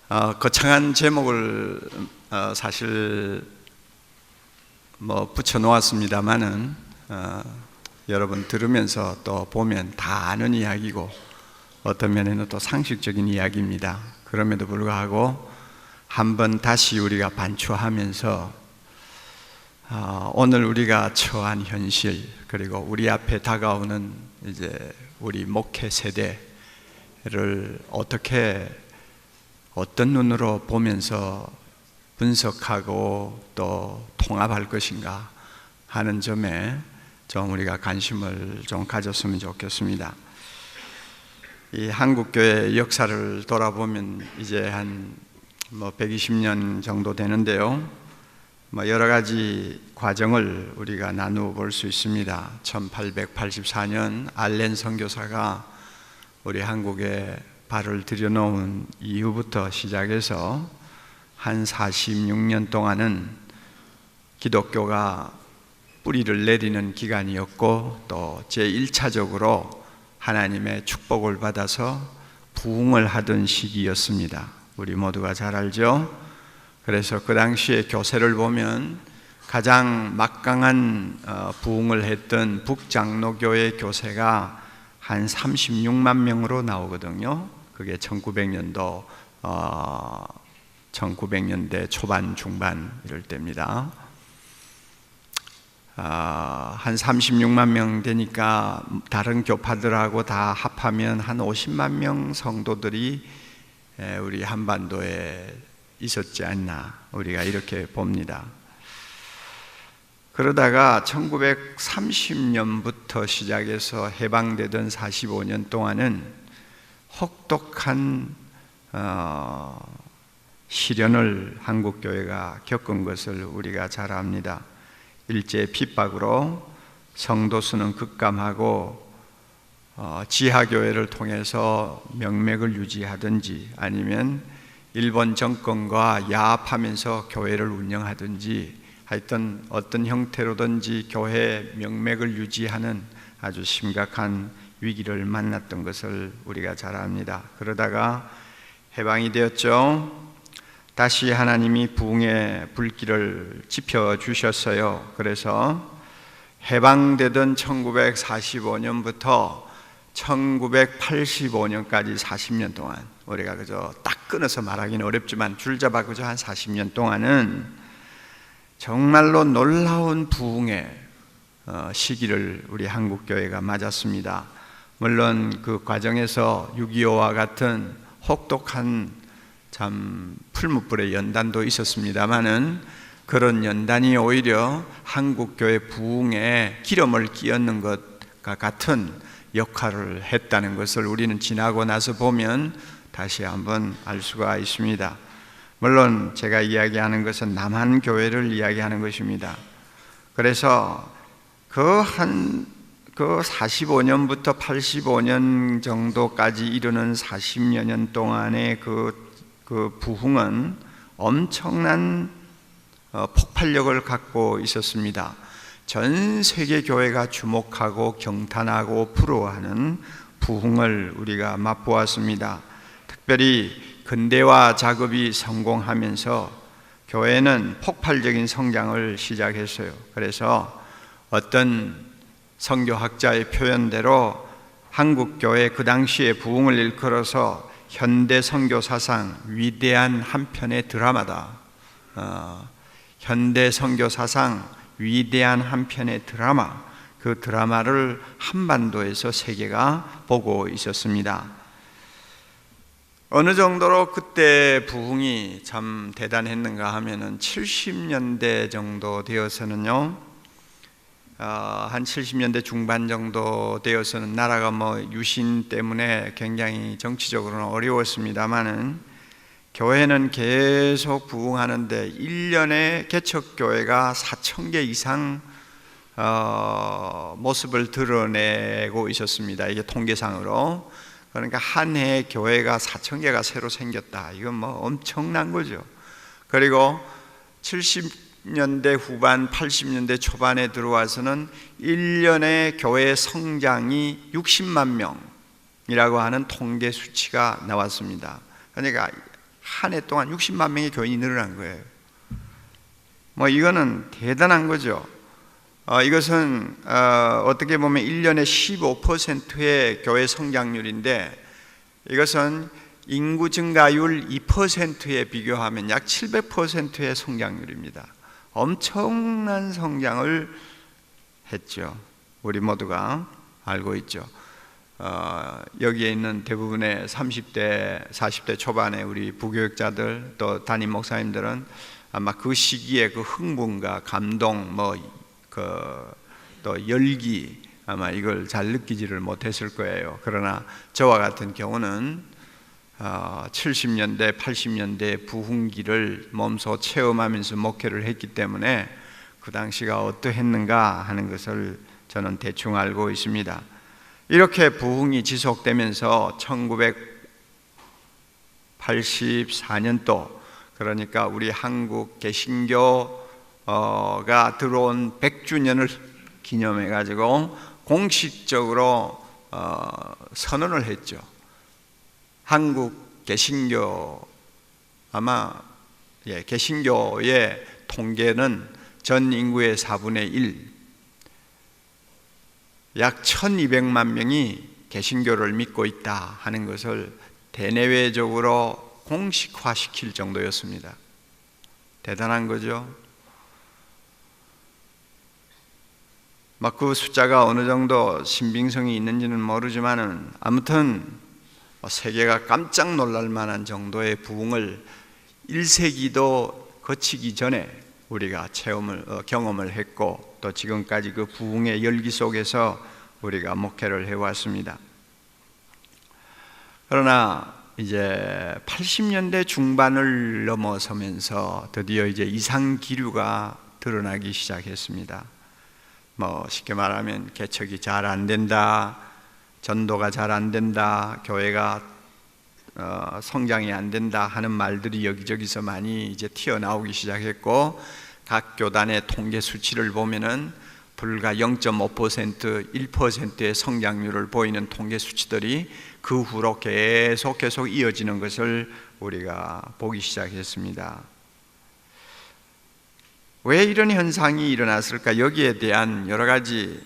거창한 제목을 사실 붙여 놓았습니다만은 여러분 들으면서 또 보면 다 아는 이야기고 어떤 면에는 또 상식적인 이야기입니다. 그럼에도 불구하고 한번 다시 우리가 반추하면서 오늘 우리가 처한 현실, 그리고 우리 앞에 다가오는 이제 우리 목회 세대를 어떤 눈으로 보면서 분석하고 또 통합할 것인가 하는 점에 좀 우리가 관심을 좀 가졌으면 좋겠습니다. 이 한국교회 역사를 돌아보면 이제 한 120년 정도 되는데요. 여러 가지 과정을 우리가 나누어 볼 수 있습니다. 1884년 알렌 선교사가 우리 한국에 발을 들여놓은 이후부터 시작해서 한 46년 동안은 기독교가 뿌리를 내리는 기간이었고, 또 제1차적으로 하나님의 축복을 받아서 부흥을 하던 시기였습니다. 우리 모두가 잘 알죠? 그래서 그 당시에 교세를 보면 가장 막강한 부흥을 했던 북장로교회 교세가 한 36만 명으로 나오거든요. 그게 1900년대 초반 중반 이럴 때입니다. 한 36만 명 되니까 다른 교파들하고 다 합하면 한 50만 명 성도들이 우리 한반도에 있었지 않나, 우리가 이렇게 봅니다. 그러다가 1930년부터 시작해서 해방되던 45년 동안은 혹독한 시련을 한국교회가 겪은 것을 우리가 잘 압니다. 일제 핍박으로 성도 수는 급감하고 지하교회를 통해서 명맥을 유지하든지 아니면 일본 정권과 야합하면서 교회를 운영하든지 하여튼 어떤 형태로든지 교회 명맥을 유지하는 아주 심각한 위기를 만났던 것을 우리가 잘 압니다. 그러다가 해방이 되었죠. 다시 하나님이 부흥의 불길을 지펴주셨어요. 그래서 해방되던 1945년부터 1985년까지 40년 동안, 우리가 그저 딱 끊어서 말하기는 어렵지만 줄잡아 그저 한 40년 동안은 정말로 놀라운 부흥의 시기를 우리 한국교회가 맞았습니다. 물론 그 과정에서 6.25와 같은 혹독한 참 풀무불의 연단도 있었습니다마는 그런 연단이 오히려 한국교회 부흥에 기름을 끼얹는 것과 같은 역할을 했다는 것을 우리는 지나고 나서 보면 다시 한번 알 수가 있습니다. 물론 제가 이야기하는 것은 남한 교회를 이야기하는 것입니다. 그래서 그 45년부터 85년 정도까지 이르는 40여 년 동안의 그 부흥은 엄청난 폭발력을 갖고 있었습니다. 전 세계 교회가 주목하고 경탄하고 부러워하는 부흥을 우리가 맛보았습니다. 특별히 근대화 작업이 성공하면서 교회는 폭발적인 성장을 시작했어요. 그래서 어떤 선교학자의 표현대로 한국교회 그 당시에 부흥을 일컬어서 현대 선교 사상 위대한 한 편의 드라마다. 현대 선교 사상 위대한 한 편의 드라마, 그 드라마를 한반도에서 세계가 보고 있었습니다. 어느 정도로 그때 부흥이 참 대단했는가 하면은 70년대 정도 되어서는요, 한 70년대 중반 정도 되어서는 나라가 유신 때문에 굉장히 정치적으로는 어려웠습니다만은 교회는 계속 부흥하는데 1년에 개척교회가 4,000개 이상 모습을 드러내고 있었습니다. 이게 통계상으로. 그러니까 한 해에 교회가 4,000개가 새로 생겼다. 이건 엄청난 거죠. 그리고 70년대 후반, 80년대 초반에 들어와서는 1년에 교회 성장이 60만 명이라고 하는 통계 수치가 나왔습니다. 그러니까 한 해 동안 60만 명의 교인이 늘어난 거예요. 이거는 대단한 거죠. 이것은 어떻게 보면 1년에 15%의 교회 성장률인데, 이것은 인구 증가율 2%에 비교하면 약 700%의 성장률입니다. 엄청난 성장을 했죠. 우리 모두가 알고 있죠. 여기에 있는 대부분의 30대, 40대 초반의 우리 부교육자들, 또 담임 목사님들은 아마 그 시기에 그 흥분과 감동, 또 열기, 아마 이걸 잘 느끼지를 못했을 거예요. 그러나 저와 같은 경우는 70년대, 80년대 부흥기를 몸소 체험하면서 목회를 했기 때문에 그 당시가 어떠했는가 하는 것을 저는 대충 알고 있습니다. 이렇게 부흥이 지속되면서 1984년도, 그러니까 우리 한국 개신교가 들어온 100주년을 기념해 가지고 공식적으로 선언을 했죠. 한국 개신교, 개신교의 통계는 전 인구의 4분의 1, 약 1200만 명이 개신교를 믿고 있다 하는 것을 대내외적으로 공식화시킬 정도였습니다. 대단한 거죠. 그 숫자가 어느 정도 신빙성이 있는지는 모르지만은 아무튼 세계가 깜짝 놀랄 만한 정도의 부흥을 1세기도 거치기 전에 우리가 경험을 했고, 또 지금까지 그 부흥의 열기 속에서 우리가 목회를 해왔습니다. 그러나 이제 80년대 중반을 넘어서면서 드디어 이제 이상 기류가 드러나기 시작했습니다. 쉽게 말하면 개척이 잘 안 된다, 전도가 잘 안 된다, 교회가 성장이 안 된다 하는 말들이 여기저기서 많이 이제 튀어나오기 시작했고, 각 교단의 통계 수치를 보면은 불과 0.5%, 1%의 성장률을 보이는 통계 수치들이 그 후로 계속 이어지는 것을 우리가 보기 시작했습니다. 왜 이런 현상이 일어났을까? 여기에 대한 여러 가지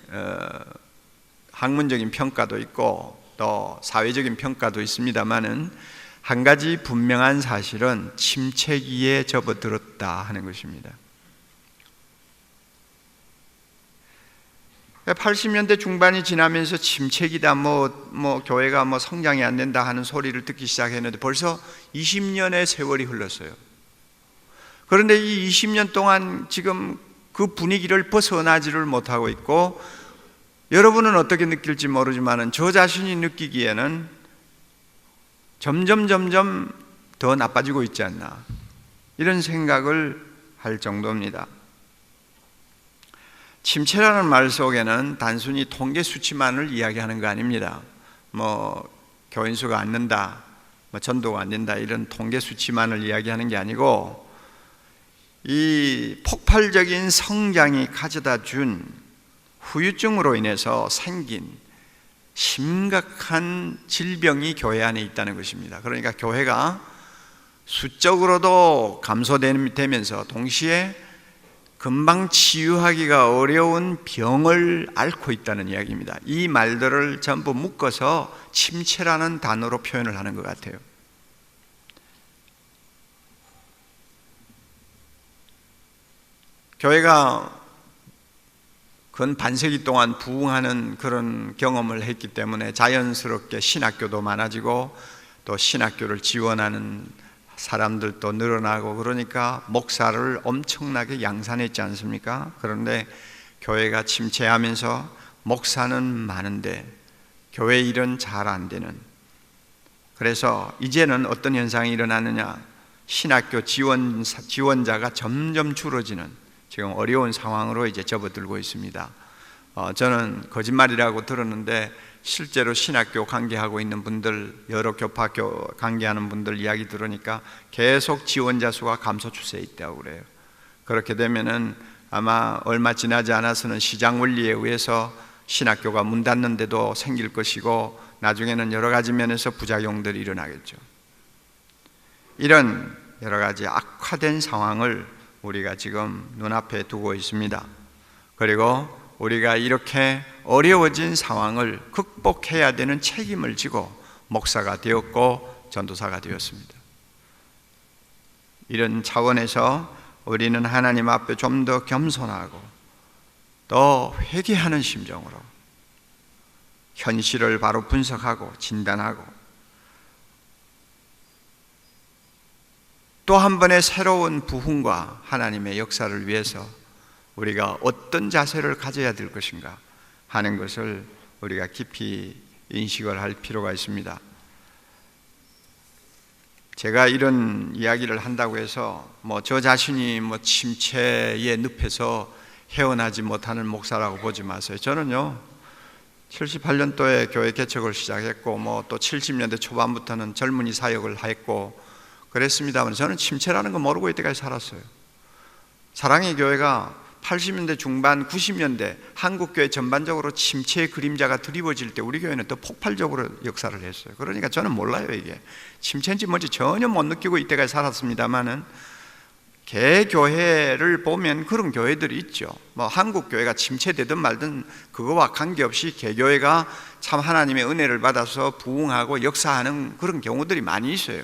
학문적인 평가도 있고 또 사회적인 평가도 있습니다만은, 한 가지 분명한 사실은 침체기에 접어들었다 하는 것입니다. 80년대 중반이 지나면서 침체기다, 교회가 성장이 안 된다 하는 소리를 듣기 시작했는데 벌써 20년의 세월이 흘렀어요. 그런데 이 20년 동안 지금 그 분위기를 벗어나지를 못하고 있고, 여러분은 어떻게 느낄지 모르지만 저 자신이 느끼기에는 점점 더 나빠지고 있지 않나, 이런 생각을 할 정도입니다. 침체라는 말 속에는 단순히 통계 수치만을 이야기하는 거 아닙니다. 교인 수가 안 는다, 전도가 안 된다, 이런 통계 수치만을 이야기하는 게 아니고, 이 폭발적인 성장이 가져다 준 후유증으로 인해서 생긴 심각한 질병이 교회 안에 있다는 것입니다. 그러니까 교회가 수적으로도 감소되면서 동시에 금방 치유하기가 어려운 병을 앓고 있다는 이야기입니다. 이 말들을 전부 묶어서 침체라는 단어로 표현을 하는 것 같아요. 교회가 근 반세기 동안 부흥하는 그런 경험을 했기 때문에 자연스럽게 신학교도 많아지고 또 신학교를 지원하는 사람들도 늘어나고, 그러니까 목사를 엄청나게 양산했지 않습니까? 그런데 교회가 침체하면서 목사는 많은데 교회 일은 잘 안 되는, 그래서 이제는 어떤 현상이 일어나느냐, 신학교 지원자가 점점 줄어지는 지금 어려운 상황으로 이제 접어들고 있습니다. 저는 거짓말이라고 들었는데 실제로 신학교 관계하고 있는 분들, 여러 교파교 관계하는 분들 이야기 들으니까 계속 지원자 수가 감소 추세에 있다고 그래요. 그렇게 되면은 아마 얼마 지나지 않아서는 시장 원리에 의해서 신학교가 문 닫는 데도 생길 것이고, 나중에는 여러 가지 면에서 부작용들이 일어나겠죠. 이런 여러 가지 악화된 상황을 우리가 지금 눈앞에 두고 있습니다. 그리고 우리가 이렇게 어려워진 상황을 극복해야 되는 책임을 지고 목사가 되었고 전도사가 되었습니다. 이런 차원에서 우리는 하나님 앞에 좀 더 겸손하고 또 회개하는 심정으로 현실을 바로 분석하고 진단하고 또 한 번의 새로운 부흥과 하나님의 역사를 위해서 우리가 어떤 자세를 가져야 될 것인가 하는 것을 우리가 깊이 인식을 할 필요가 있습니다. 제가 이런 이야기를 한다고 해서 저 자신이 침체의 늪에서 헤어나지 못하는 목사라고 보지 마세요. 저는요 78년도에 교회 개척을 시작했고 또 70년대 초반부터는 젊은이 사역을 했고 그랬습니다만 저는 침체라는 거 모르고 이때까지 살았어요. 사랑의 교회가 80년대 중반 90년대 한국교회 전반적으로 침체의 그림자가 드리워질 때 우리 교회는 또 폭발적으로 역사를 했어요. 그러니까 저는 몰라요. 이게 침체인지 뭔지 전혀 못 느끼고 이때까지 살았습니다만은 개교회를 보면 그런 교회들이 있죠. 한국교회가 침체되든 말든 그거와 관계없이 개교회가 참 하나님의 은혜를 받아서 부흥하고 역사하는 그런 경우들이 많이 있어요.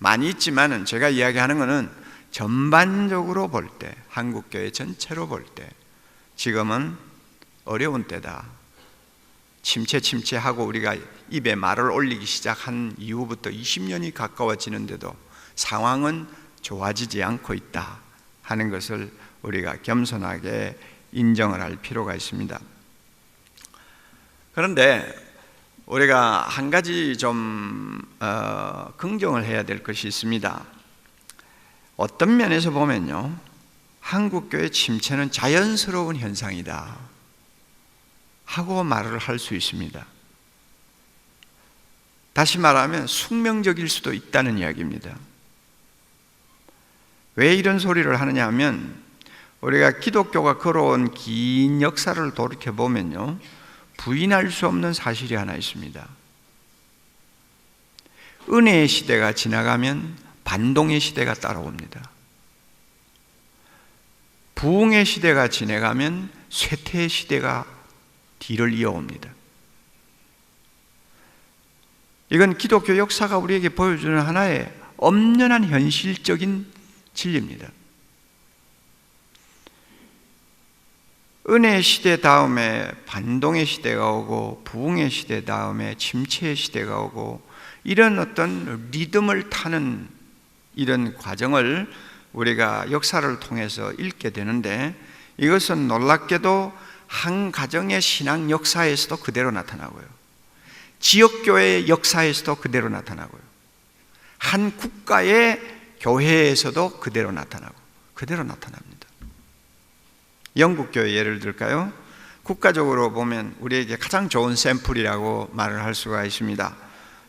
많이 있지만은 제가 이야기하는 것은 전반적으로 볼 때, 한국교회 전체로 볼 때 지금은 어려운 때다. 침체하고 우리가 입에 말을 올리기 시작한 이후부터 20년이 가까워지는데도 상황은 좋아지지 않고 있다 하는 것을 우리가 겸손하게 인정을 할 필요가 있습니다. 그런데 우리가 한 가지 좀 긍정을 해야 될 것이 있습니다. 어떤 면에서 보면요, 한국교회 침체는 자연스러운 현상이다 하고 말을 할 수 있습니다. 다시 말하면 숙명적일 수도 있다는 이야기입니다. 왜 이런 소리를 하느냐 하면 우리가 기독교가 걸어온 긴 역사를 돌이켜보면요, 부인할 수 없는 사실이 하나 있습니다. 은혜의 시대가 지나가면 반동의 시대가 따라옵니다. 부흥의 시대가 지나가면 쇠퇴의 시대가 뒤를 이어옵니다. 이건 기독교 역사가 우리에게 보여주는 하나의 엄연한 현실적인 진리입니다. 은혜의 시대 다음에 반동의 시대가 오고 부흥의 시대 다음에 침체의 시대가 오고 이런 어떤 리듬을 타는 이런 과정을 우리가 역사를 통해서 읽게 되는데 이것은 놀랍게도 한 가정의 신앙 역사에서도 그대로 나타나고요. 지역교회의 역사에서도 그대로 나타나고요. 한 국가의 교회에서도 그대로 나타나고 그대로 나타납니다. 영국교회 예를 들까요? 국가적으로 보면 우리에게 가장 좋은 샘플이라고 말을 할 수가 있습니다.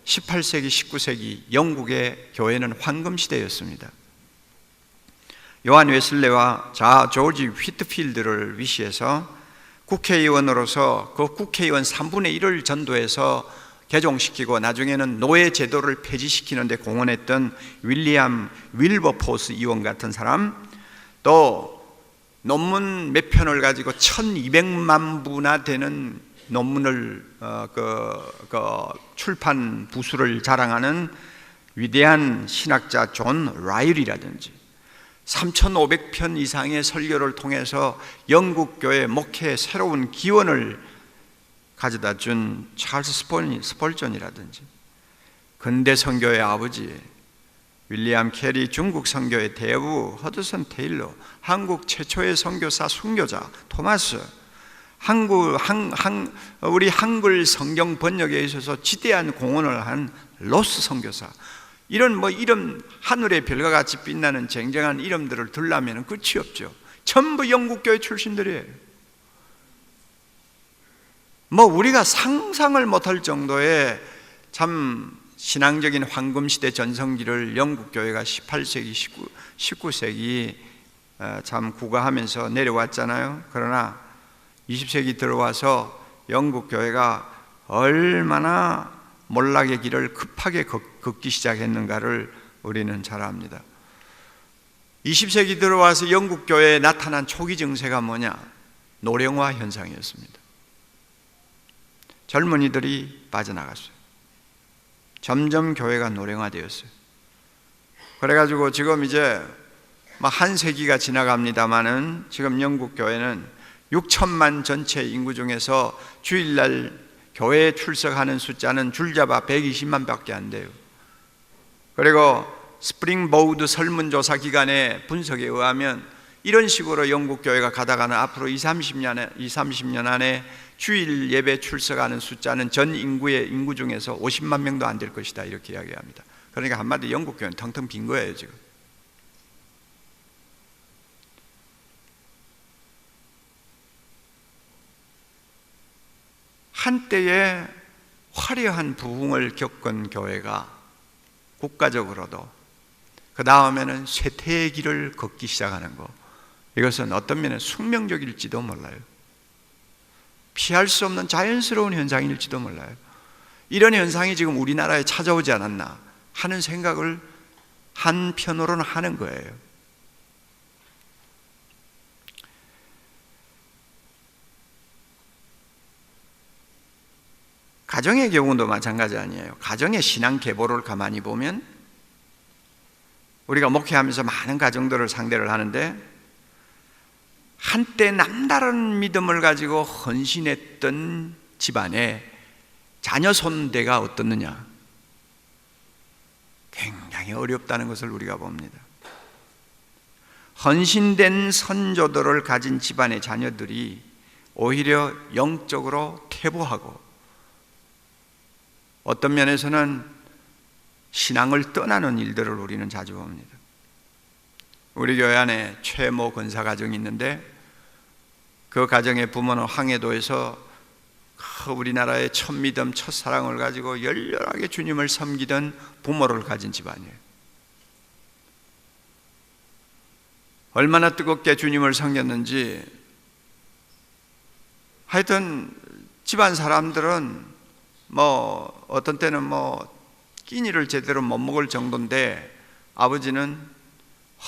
18세기, 19세기 영국의 교회는 황금시대였습니다. 요한 웨슬레와 조지 휘트필드를 위시해서 국회의원으로서 그 국회의원 3분의 1을 전도해서 개종시키고 나중에는 노예 제도를 폐지시키는 데 공헌했던 윌리엄 윌버포스 의원 같은 사람, 또 논문 몇 편을 가지고 1200만 부나 되는 논문을 출판 부수를 자랑하는 위대한 신학자 존 라일이라든지 3500편 이상의 설교를 통해서 영국 교회 목회에 새로운 기원을 가져다 준 찰스 스펄전이라든지 근대 선교의 아버지 윌리엄 캐리, 중국 선교의 대부 허드슨 테일러, 한국 최초의 선교사 순교자 토마스, 우리 한글 성경 번역에 있어서 지대한 공헌을 한 로스 선교사, 이런 이름 하늘의 별과 같이 빛나는 쟁쟁한 이름들을 들라면 끝이 없죠. 전부 영국교회 출신들이에요. 우리가 상상을 못할 정도의 참 신앙적인 황금시대 전성기를 영국교회가 18세기, 19세기 참 구가하면서 내려왔잖아요. 그러나 20세기 들어와서 영국교회가 얼마나 몰락의 길을 급하게 걷기 시작했는가를 우리는 잘 압니다. 20세기 들어와서 영국 교회에 나타난 초기 증세가 뭐냐? 노령화 현상이었습니다. 젊은이들이 빠져나갔어요. 점점 교회가 노령화되었어요. 그래가지고 지금 이제 한 세기가 지나갑니다마는 지금 영국 교회는 6천만 전체 인구 중에서 주일날 교회에 출석하는 숫자는 줄잡아 120만 밖에 안 돼요. 그리고 스프링보우드 설문조사 기관의 분석에 의하면 이런 식으로 영국 교회가 가다가는 앞으로 20-30년 안에 주일 예배 출석하는 숫자는 전 인구 중에서 50만 명도 안 될 것이다, 이렇게 이야기합니다. 그러니까 한마디로 영국 교회는 텅텅 빈 거예요 지금. 한때에 화려한 부흥을 겪은 교회가 국가적으로도 그 다음에는 쇠퇴의 길을 걷기 시작하는 것, 이것은 어떤 면에 숙명적일지도 몰라요. 피할 수 없는 자연스러운 현상일지도 몰라요. 이런 현상이 지금 우리나라에 찾아오지 않았나 하는 생각을 한편으로는 하는 거예요. 가정의 경우도 마찬가지 아니에요. 가정의 신앙 계보를 가만히 보면 우리가 목회하면서 많은 가정들을 상대를 하는데 한때 남다른 믿음을 가지고 헌신했던 집안에 자녀 손대가 어떻느냐, 굉장히 어렵다는 것을 우리가 봅니다. 헌신된 선조들을 가진 집안의 자녀들이 오히려 영적으로 퇴보하고 어떤 면에서는 신앙을 떠나는 일들을 우리는 자주 봅니다. 우리 교회 안에 최모 권사 가정이 있는데 그 가정의 부모는 황해도에서 우리나라의 첫 믿음, 첫 사랑을 가지고 열렬하게 주님을 섬기던 부모를 가진 집안이에요. 얼마나 뜨겁게 주님을 섬겼는지 하여튼 집안 사람들은 어떤 때는 끼니를 제대로 못 먹을 정도인데 아버지는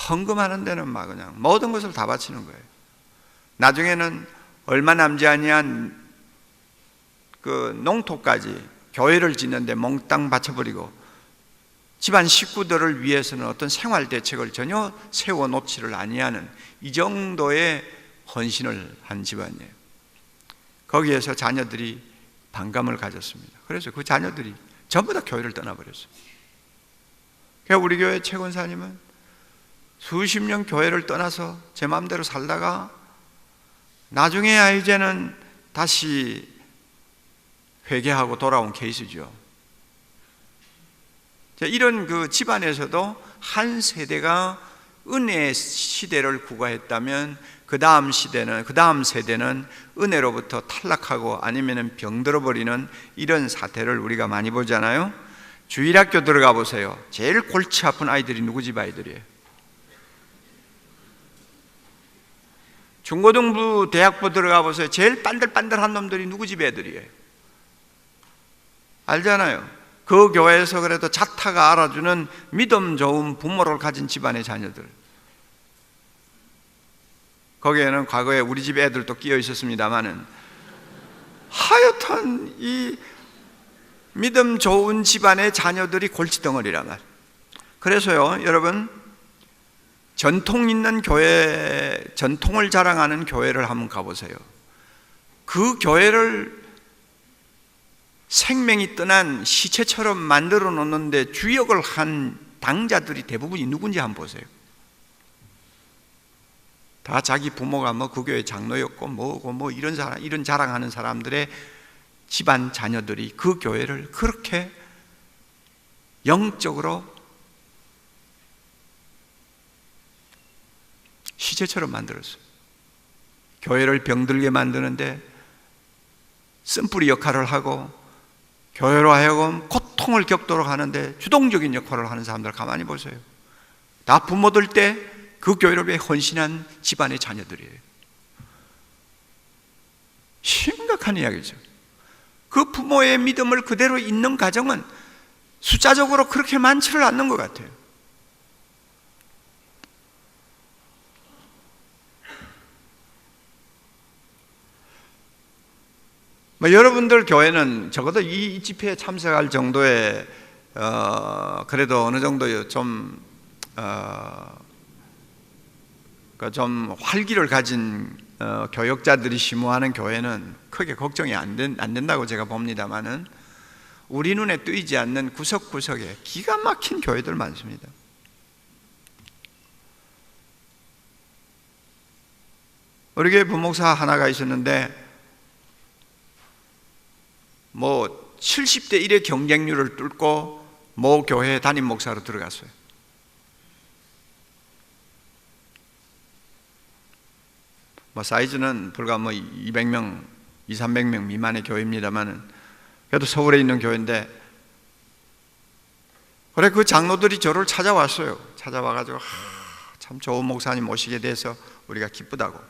헌금하는 데는 막 그냥 모든 것을 다 바치는 거예요. 나중에는 얼마 남지 아니한 그 농토까지 교회를 짓는데 몽땅 바쳐버리고 집안 식구들을 위해서는 어떤 생활 대책을 전혀 세워놓지를 아니하는 이 정도의 헌신을 한 집안이에요. 거기에서 자녀들이 반감을 가졌습니다. 그래서 그 자녀들이 전부 다 교회를 떠나버렸어요. 그러니까 우리 교회 최 권사님은 수십 년 교회를 떠나서 제 마음대로 살다가 나중에야 이제는 다시 회개하고 돌아온 케이스죠. 이런 그 집안에서도 한 세대가 은혜의 시대를 구가했다면 그 다음 세대는 은혜로부터 탈락하고 아니면 병들어버리는 이런 사태를 우리가 많이 보잖아요. 주일학교 들어가 보세요. 제일 골치 아픈 아이들이 누구 집 아이들이에요? 중고등부, 대학부 들어가 보세요. 제일 반들반들한 놈들이 누구 집 애들이에요? 알잖아요. 그 교회에서 그래도 자타가 알아주는 믿음 좋은 부모를 가진 집안의 자녀들. 거기에는 과거에 우리 집 애들도 끼어 있었습니다만은 하여튼 이 믿음 좋은 집안의 자녀들이 골칫덩어리란 말. 그래서요, 여러분, 전통 있는 교회, 전통을 자랑하는 교회를 한번 가보세요. 그 교회를 생명이 떠난 시체처럼 만들어 놓는데 주역을 한 당자들이 대부분이 누군지 한번 보세요. 다 자기 부모가 그 교회 장로였고 뭐고 이런 자랑하는 사람들의 집안 자녀들이 그 교회를 그렇게 영적으로 시체처럼 만들었어요. 교회를 병들게 만드는데 쓴뿌리 역할을 하고 교회로 하여금 고통을 겪도록 하는데 주동적인 역할을 하는 사람들 가만히 보세요. 다 부모들 때 그 교회를 위해 헌신한 집안의 자녀들이에요. 심각한 이야기죠. 그 부모의 믿음을 그대로 잇는 가정은 숫자적으로 그렇게 많지를 않는 것 같아요. 뭐 여러분들 교회는 적어도 이 집회에 참석할 정도의 그래도 어느 정도 좀 활기를 가진 교역자들이 심우하는 교회는 크게 걱정이 안 된다고 제가 봅니다만은 우리 눈에 띄지 않는 구석구석에 기가 막힌 교회들 많습니다. 우리 교회 부목사 하나가 있었는데 뭐 70대 1의 경쟁률을 뚫고 모 교회 담임 목사로 들어갔어요. 뭐 사이즈는 불과 뭐 200명, 200~300명 미만의 교회입니다만은 그래도 서울에 있는 교회인데, 그래 그 장로들이 저를 찾아왔어요. 찾아와가지고 참 좋은 목사님 모시게 돼서 우리가 기쁘다고.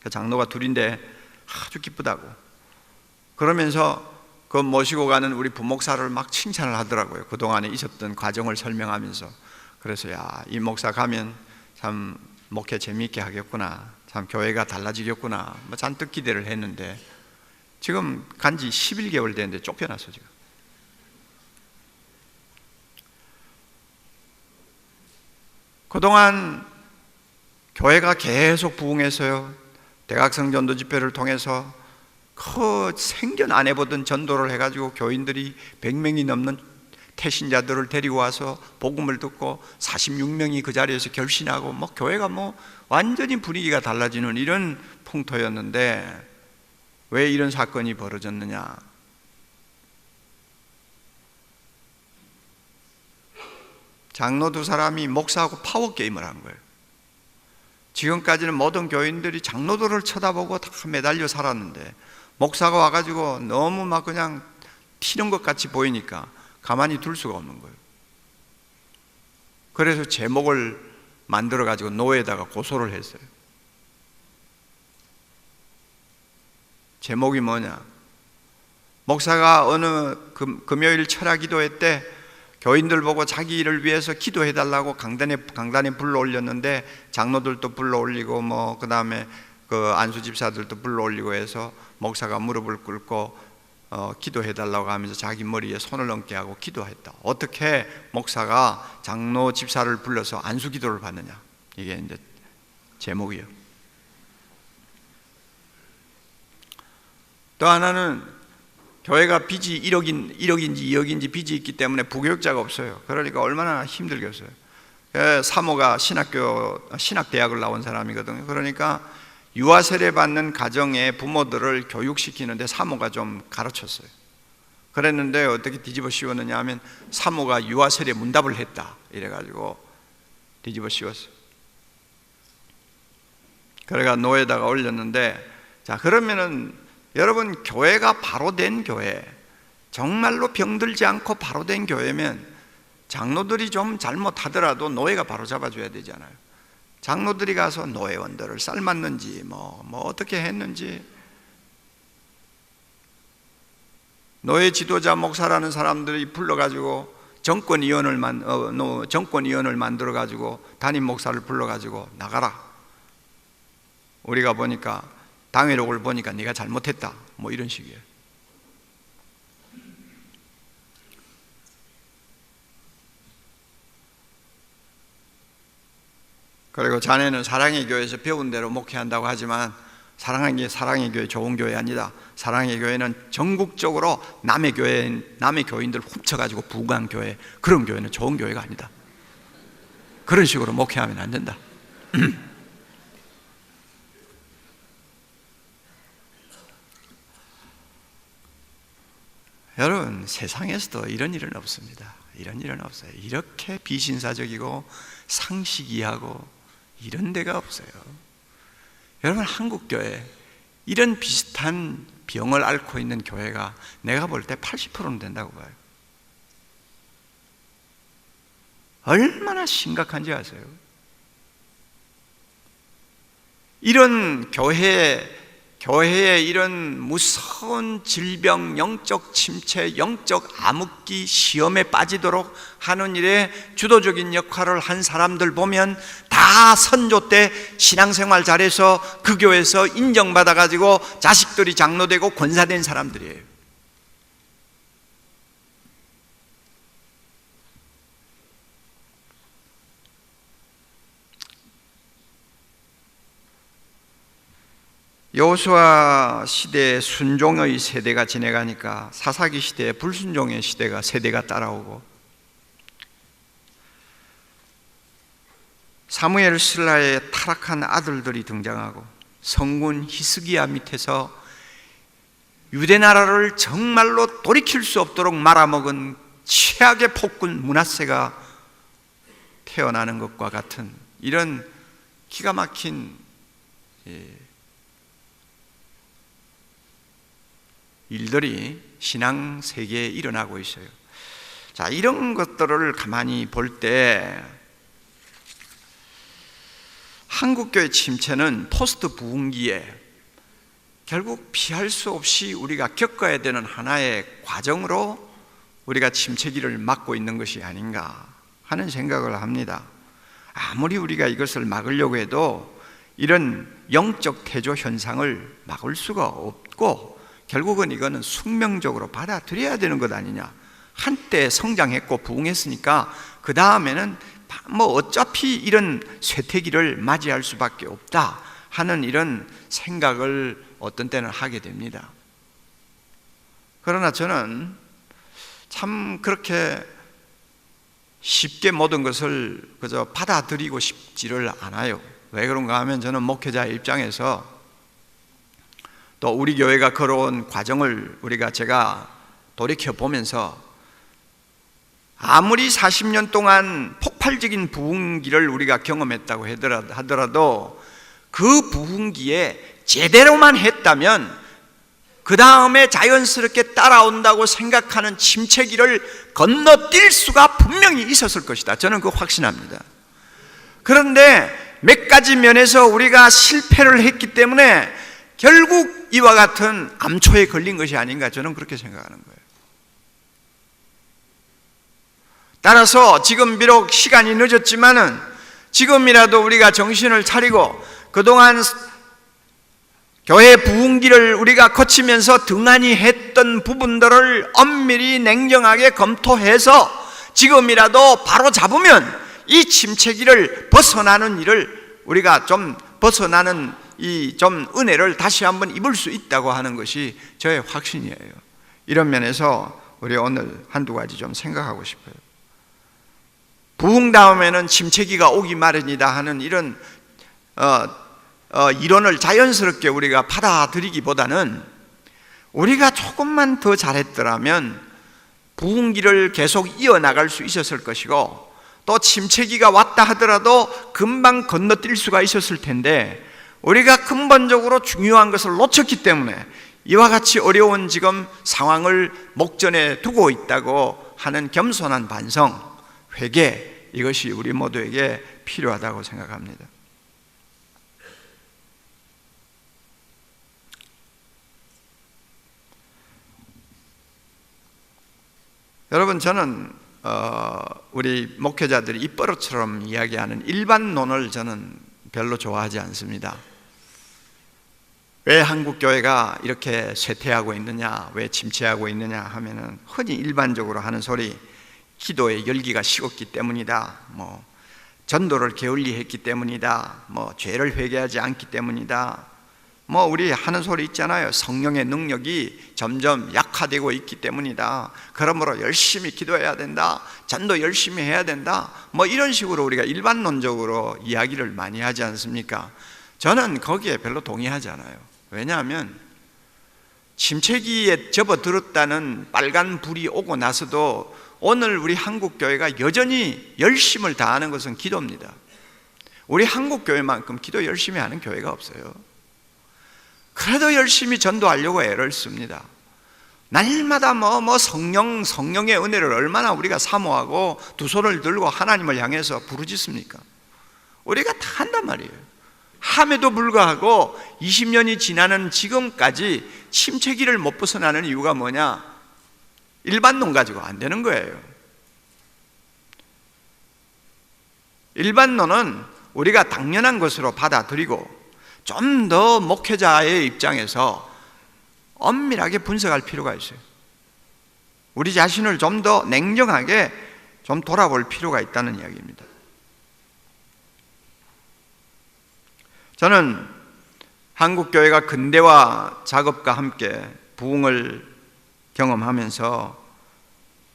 그 장로가 둘인데 아주 기쁘다고. 그러면서 그 모시고 가는 우리 부목사를 막 칭찬을 하더라고요. 그동안에 있었던 과정을 설명하면서. 그래서 야, 이 목사 가면 참 목회 재미있게 하겠구나, 참 교회가 달라지겠구나, 뭐 잔뜩 기대를 했는데 지금 간지 11개월 됐는데 쫓겨났어 지금. 그동안 교회가 계속 부흥해서요, 대각성 전도 집회를 통해서 그 생전 안 해보던 전도를 해가지고 교인들이 100명이 넘는 태신자들을 데리고 와서 복음을 듣고 46명이 그 자리에서 결신하고 뭐 교회가 뭐 완전히 분위기가 달라지는 이런 풍토였는데 왜 이런 사건이 벌어졌느냐? 장로 두 사람이 목사하고 파워게임을 한 거예요. 지금까지는 모든 교인들이 장로들을 쳐다보고 다 매달려 살았는데 목사가 와가지고 너무 막 그냥 튀는 것 같이 보이니까 가만히 둘 수가 없는 거예요. 그래서 제목을 만들어가지고 노예에다가 고소를 했어요. 제목이 뭐냐? 목사가 어느 금요일 철야 기도회 때 교인들 보고 자기 일을 위해서 기도해달라고 강단에 불러 올렸는데 장로들도 불러 올리고 뭐 그 다음에 그 안수 집사들도 불러 올리고 해서 목사가 무릎을 꿇고 기도해달라고 하면서 자기 머리에 손을 얹게 하고 기도했다. 어떻게 목사가 장로 집사를 불러서 안수 기도를 받느냐? 이게 이제 제목이에요. 또 하나는 교회가 빚이 1억인지 2억인지 빚이 있기 때문에 부교육자가 없어요. 그러니까 얼마나 힘들겠어요. 사모가 신학대학을 나온 사람이거든요. 그러니까 유아 세례 받는 가정의 부모들을 교육시키는데 사모가 좀 가르쳤어요. 그랬는데 어떻게 뒤집어 씌웠느냐 하면 사모가 유아 세례 문답을 했다 이래가지고 뒤집어 씌웠어요. 그래가 노예에다가 올렸는데, 자 그러면은 여러분 교회가 바로 된 교회, 정말로 병들지 않고 바로 된 교회면 장로들이 좀 잘못하더라도 노예가 바로 잡아줘야 되잖아요. 장로들이 가서 노예원들을 삶았는지 뭐 어떻게 했는지, 노예 지도자 목사라는 사람들이 불러가지고 정권위원을 만들어가지고 담임 목사를 불러가지고 나가라, 우리가 보니까 당회록을 보니까 네가 잘못했다, 뭐 이런 식이에요. 그리고 자네는 사랑의 교회에서 배운 대로 목회한다고 하지만 사랑의 교회 좋은 교회 아니다. 사랑의 교회는 전국적으로 남의 교인들 훔쳐가지고 부흥한 교회, 그런 교회는 좋은 교회가 아니다. 그런 식으로 목회하면 안 된다. 여러분 세상에서도 이런 일은 없습니다. 이런 일은 없어요. 이렇게 비신사적이고 상식이하고 이런 데가 없어요. 여러분 한국교회 이런 비슷한 병을 앓고 있는 교회가 내가 볼 때 80%는 된다고 봐요. 얼마나 심각한지 아세요? 이런 교회에 교회에 이런 무서운 질병, 영적 침체, 영적 암흑기 시험에 빠지도록 하는 일에 주도적인 역할을 한 사람들 보면 다 선조 때 신앙생활 잘해서 그 교회에서 인정받아 가지고 자식들이 장로되고 권사된 사람들이에요. 여호수아 시대에 순종의 세대가 지내가니까 사사기 시대에 불순종의 세대가 따라오고, 사무엘 신라의 타락한 아들들이 등장하고, 성군 히스기야 밑에서 유대 나라를 정말로 돌이킬 수 없도록 말아먹은 최악의 폭군 므낫세가 태어나는 것과 같은 이런 기가 막힌 일들이 신앙 세계에 일어나고 있어요. 자, 이런 것들을 가만히 볼 때 한국교회 침체는 포스트 부흥기에 결국 피할 수 없이 우리가 겪어야 되는 하나의 과정으로 우리가 침체기를 맞고 있는 것이 아닌가 하는 생각을 합니다. 아무리 우리가 이것을 막으려고 해도 이런 영적 태조 현상을 막을 수가 없고, 결국은 이거는 숙명적으로 받아들여야 되는 것 아니냐. 한때 성장했고 부흥했으니까 그 다음에는 어차피 이런 쇠퇴기를 맞이할 수밖에 없다 하는 이런 생각을 어떤 때는 하게 됩니다. 그러나 저는 참 그렇게 쉽게 모든 것을 그저 받아들이고 싶지를 않아요. 왜 그런가 하면 저는 목회자의 입장에서 또 우리 교회가 걸어온 과정을 제가 돌이켜보면서 아무리 40년 동안 폭발적인 부흥기를 우리가 경험했다고 하더라도 그 부흥기에 제대로만 했다면 그 다음에 자연스럽게 따라온다고 생각하는 침체기를 건너뛸 수가 분명히 있었을 것이다. 저는 그거 확신합니다. 그런데 몇 가지 면에서 우리가 실패를 했기 때문에 결국 이와 같은 암초에 걸린 것이 아닌가, 저는 그렇게 생각하는 거예요. 따라서 지금 비록 시간이 늦었지만은 지금이라도 우리가 정신을 차리고 그동안 교회 부흥기를 우리가 거치면서 등한히 했던 부분들을 엄밀히 냉정하게 검토해서 지금이라도 바로 잡으면 이 침체기를 벗어나는 일을 우리가 좀 벗어나는 이 좀 은혜를 다시 한번 입을 수 있다고 하는 것이 저의 확신이에요. 이런 면에서 우리 오늘 한두 가지 좀 생각하고 싶어요. 부흥 다음에는 침체기가 오기 마련이다 하는 이런 이론을 자연스럽게 우리가 받아들이기보다는 우리가 조금만 더 잘했더라면 부흥기를 계속 이어나갈 수 있었을 것이고, 또 침체기가 왔다 하더라도 금방 건너뛸 수가 있었을 텐데 우리가 근본적으로 중요한 것을 놓쳤기 때문에 이와 같이 어려운 지금 상황을 목전에 두고 있다고 하는 겸손한 반성, 회개, 이것이 우리 모두에게 필요하다고 생각합니다. 여러분, 저는 우리 목회자들이 입버릇처럼 이야기하는 일반론을 저는 별로 좋아하지 않습니다. 왜 한국교회가 이렇게 쇠퇴하고 있느냐, 왜 침체하고 있느냐 하면은 흔히 일반적으로 하는 소리, 기도의 열기가 식었기 때문이다, 전도를 게을리했기 때문이다, 죄를 회개하지 않기 때문이다, 우리 하는 소리 있잖아요. 성령의 능력이 점점 약화되고 있기 때문이다, 그러므로 열심히 기도해야 된다, 전도 열심히 해야 된다, 이런 식으로 우리가 일반론적으로 이야기를 많이 하지 않습니까? 저는 거기에 별로 동의하지 않아요. 왜냐하면 침체기에 접어들었다는 빨간 불이 오고 나서도 오늘 우리 한국교회가 여전히 열심을 다하는 것은 기도입니다. 우리 한국교회만큼 기도 열심히 하는 교회가 없어요. 그래도 열심히 전도하려고 애를 씁니다. 날마다 성령의 은혜를 얼마나 우리가 사모하고 두 손을 들고 하나님을 향해서 부르짖습니까? 우리가 다 한단 말이에요. 함에도 불구하고 20년이 지나는 지금까지 침체기를 못 벗어나는 이유가 뭐냐? 일반론 가지고 안 되는 거예요. 일반론은 우리가 당연한 것으로 받아들이고 좀 더 목회자의 입장에서 엄밀하게 분석할 필요가 있어요. 우리 자신을 좀 더 냉정하게 좀 돌아볼 필요가 있다는 이야기입니다. 저는 한국교회가 근대화 작업과 함께 부흥을 경험하면서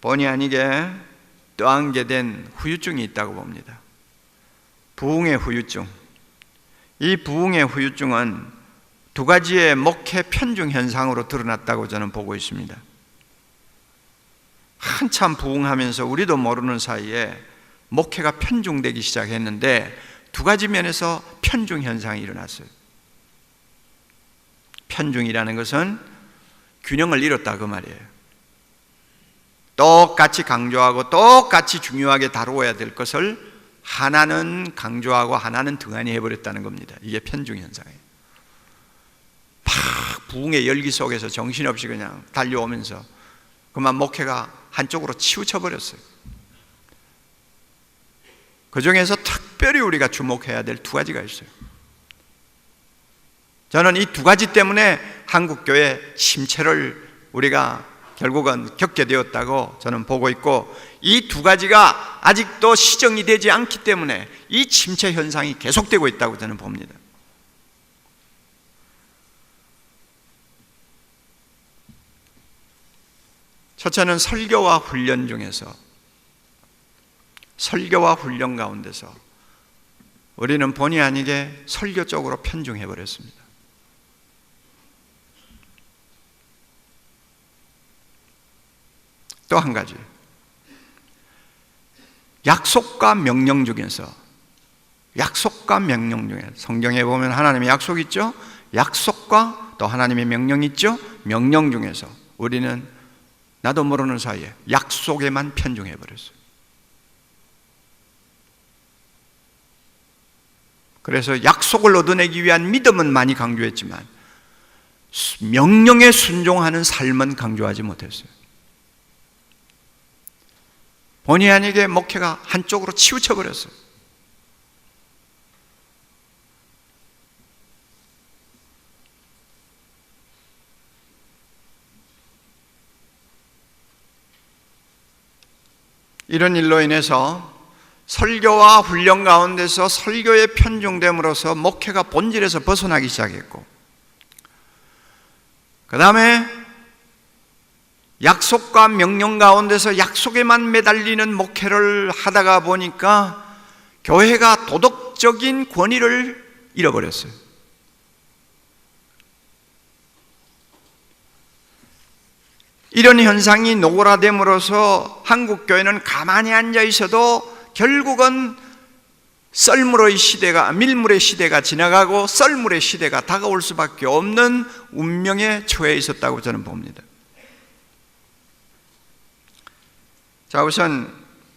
본의 아니게 떠안게 된 후유증이 있다고 봅니다. 부흥의 후유증. 이 부흥의 후유증은 두 가지의 목회 편중 현상으로 드러났다고 저는 보고 있습니다. 한참 부흥하면서 우리도 모르는 사이에 목회가 편중되기 시작했는데 두 가지 면에서 편중 현상이 일어났어요. 편중이라는 것은 균형을 잃었다 그 말이에요. 똑같이 강조하고 똑같이 중요하게 다루어야 될 것을 하나는 강조하고 하나는 등한히 해버렸다는 겁니다. 이게 편중 현상이에요. 막 부흥의 열기 속에서 정신없이 그냥 달려오면서 그만 목회가 한쪽으로 치우쳐 버렸어요. 그 중에서 특별히 우리가 주목해야 될 두 가지가 있어요. 저는 이 두 가지 때문에 한국교회 침체를 우리가 결국은 겪게 되었다고 저는 보고 있고, 이 두 가지가 아직도 시정이 되지 않기 때문에 이 침체 현상이 계속되고 있다고 저는 봅니다. 첫째는 설교와 훈련 중에서, 설교와 훈련 가운데서 우리는 본의 아니게 설교 쪽으로 편중해 버렸습니다. 또 한 가지, 약속과 명령 중에서, 약속과 명령 중에 성경에 보면 하나님의 약속 있죠? 약속과 또 하나님의 명령 있죠? 명령 중에서 우리는 나도 모르는 사이에 약속에만 편중해 버렸어요. 그래서 약속을 얻어내기 위한 믿음은 많이 강조했지만 명령에 순종하는 삶은 강조하지 못했어요. 본의 아니게 목회가 한쪽으로 치우쳐 버렸어요. 이런 일로 인해서 설교와 훈련 가운데서 설교에 편중됨으로써 목회가 본질에서 벗어나기 시작했고, 그 다음에 약속과 명령 가운데서 약속에만 매달리는 목회를 하다가 보니까 교회가 도덕적인 권위를 잃어버렸어요. 이런 현상이 노골화됨으로써 한국교회는 가만히 앉아 있어도 결국은 썰물의 시대가, 밀물의 시대가 지나가고 썰물의 시대가 다가올 수밖에 없는 운명에 처해 있었다고 저는 봅니다. 자, 우선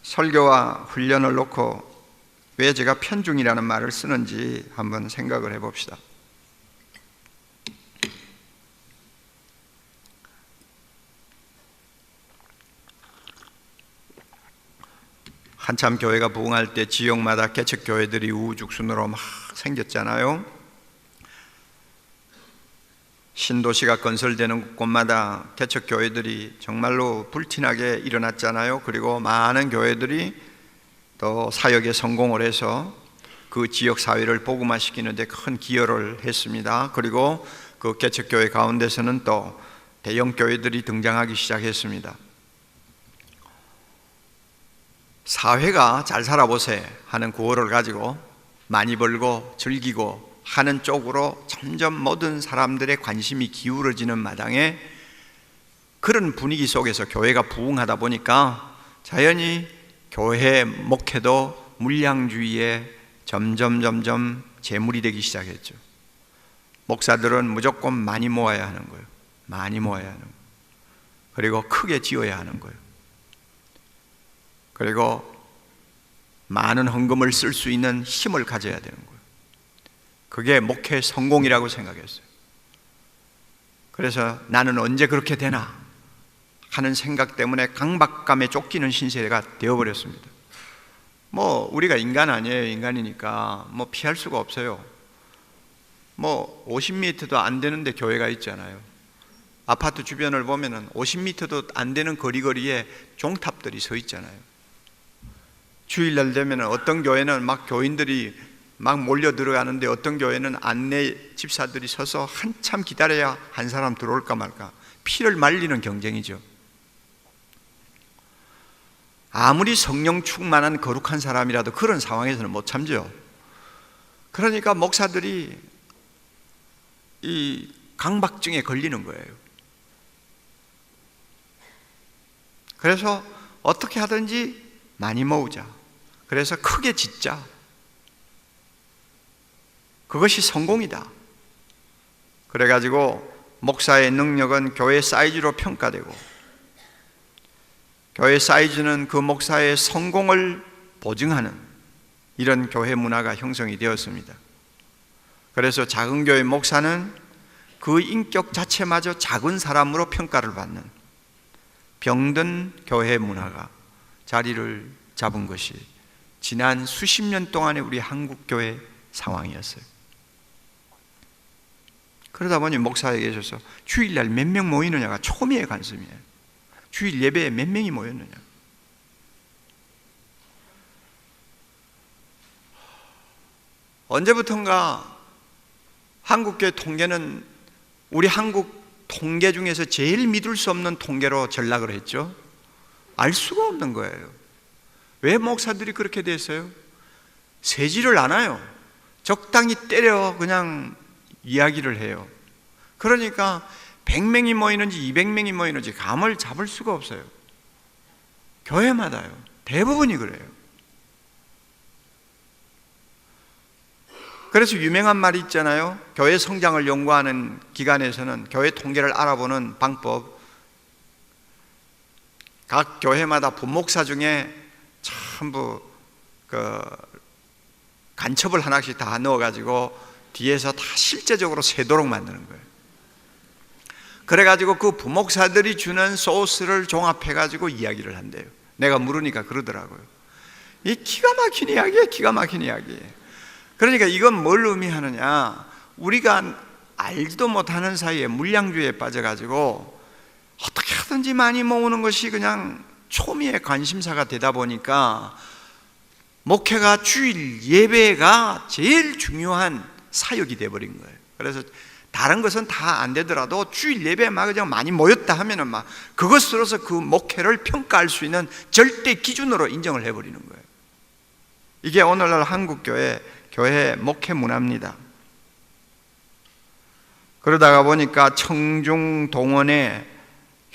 설교와 훈련을 놓고 왜 제가 편중이라는 말을 쓰는지 한번 생각을 해봅시다. 한참 교회가 부흥할 때 지역마다 개척교회들이 우후죽순으로 막 생겼잖아요. 신도시가 건설되는 곳마다 개척교회들이 정말로 불티나게 일어났잖아요. 그리고 많은 교회들이 또 사역에 성공을 해서 그 지역 사회를 복음화시키는 데 큰 기여를 했습니다. 그리고 그 개척교회 가운데서는 또 대형교회들이 등장하기 시작했습니다. 사회가 잘 살아보세 하는 구호를 가지고 많이 벌고 즐기고 하는 쪽으로 점점 모든 사람들의 관심이 기울어지는 마당에, 그런 분위기 속에서 교회가 부흥하다 보니까 자연히 교회 목회도 물량주의에 점점 재물이 되기 시작했죠. 목사들은 무조건 많이 모아야 하는 거예요. 많이 모아야 하는 거예요. 그리고 크게 지어야 하는 거예요. 그리고 많은 헌금을 쓸 수 있는 힘을 가져야 되는 거예요. 그게 목회 성공이라고 생각했어요. 그래서 나는 언제 그렇게 되나 하는 생각 때문에 강박감에 쫓기는 신세대가 되어버렸습니다. 뭐 우리가 인간 아니에요. 인간이니까 뭐 피할 수가 없어요. 뭐 50m도 안 되는데 교회가 있잖아요. 아파트 주변을 보면은 50m도 안 되는 거리거리에 종탑들이 서 있잖아요. 주일날 되면 어떤 교회는 막 교인들이 막 몰려 들어가는데 어떤 교회는 안내 집사들이 서서 한참 기다려야 한 사람 들어올까 말까. 피를 말리는 경쟁이죠. 아무리 성령 충만한 거룩한 사람이라도 그런 상황에서는 못 참죠. 그러니까 목사들이 이 강박증에 걸리는 거예요. 그래서 어떻게 하든지 많이 모으자. 그래서 크게 짓자. 그것이 성공이다. 그래가지고 목사의 능력은 교회 사이즈로 평가되고, 교회 사이즈는 그 목사의 성공을 보증하는 이런 교회 문화가 형성이 되었습니다. 그래서 작은 교회 목사는 그 인격 자체마저 작은 사람으로 평가를 받는 병든 교회 문화가 자리를 잡은 것이 지난 수십 년 동안의 우리 한국 교회 상황이었어요. 그러다 보니 목사에게 계셔서 주일날 몇 명 모이느냐가 초미의 관심이에요. 주일 예배에 몇 명이 모였느냐. 언제부턴가 한국교회 통계는 우리 한국 통계 중에서 제일 믿을 수 없는 통계로 전락을 했죠. 알 수가 없는 거예요. 왜 목사들이 그렇게 됐어요? 세지를 않아요. 적당히 때려 그냥 이야기를 해요. 그러니까 100명이 모이는지 200명이 모이는지 감을 잡을 수가 없어요. 교회마다요. 대부분이 그래요. 그래서 유명한 말이 있잖아요. 교회 성장을 연구하는 기관에서는 교회 통계를 알아보는 방법, 각 교회마다 부목사 중에 전부 간첩을 하나씩 다 넣어가지고 뒤에서 다 실제적으로 세도록 만드는 거예요. 그래가지고 그 부목사들이 주는 소스를 종합해가지고 이야기를 한대요. 내가 물으니까 그러더라고요. 이 기가 막힌 이야기예요. 기가 막힌 이야기예요. 그러니까 이건 뭘 의미하느냐, 우리가 알지도 못하는 사이에 물량주의에 빠져가지고 어떻게 하든지 많이 모으는 것이 그냥 초미의 관심사가 되다 보니까 목회가 주일 예배가 제일 중요한 사역이 돼버린 거예요. 그래서 다른 것은 다 안 되더라도 주일 예배에 막 그냥 많이 모였다 하면은 막 그것으로서 그 목회를 평가할 수 있는 절대 기준으로 인정을 해버리는 거예요. 이게 오늘날 한국 교회 목회 문화입니다. 그러다가 보니까 청중 동원에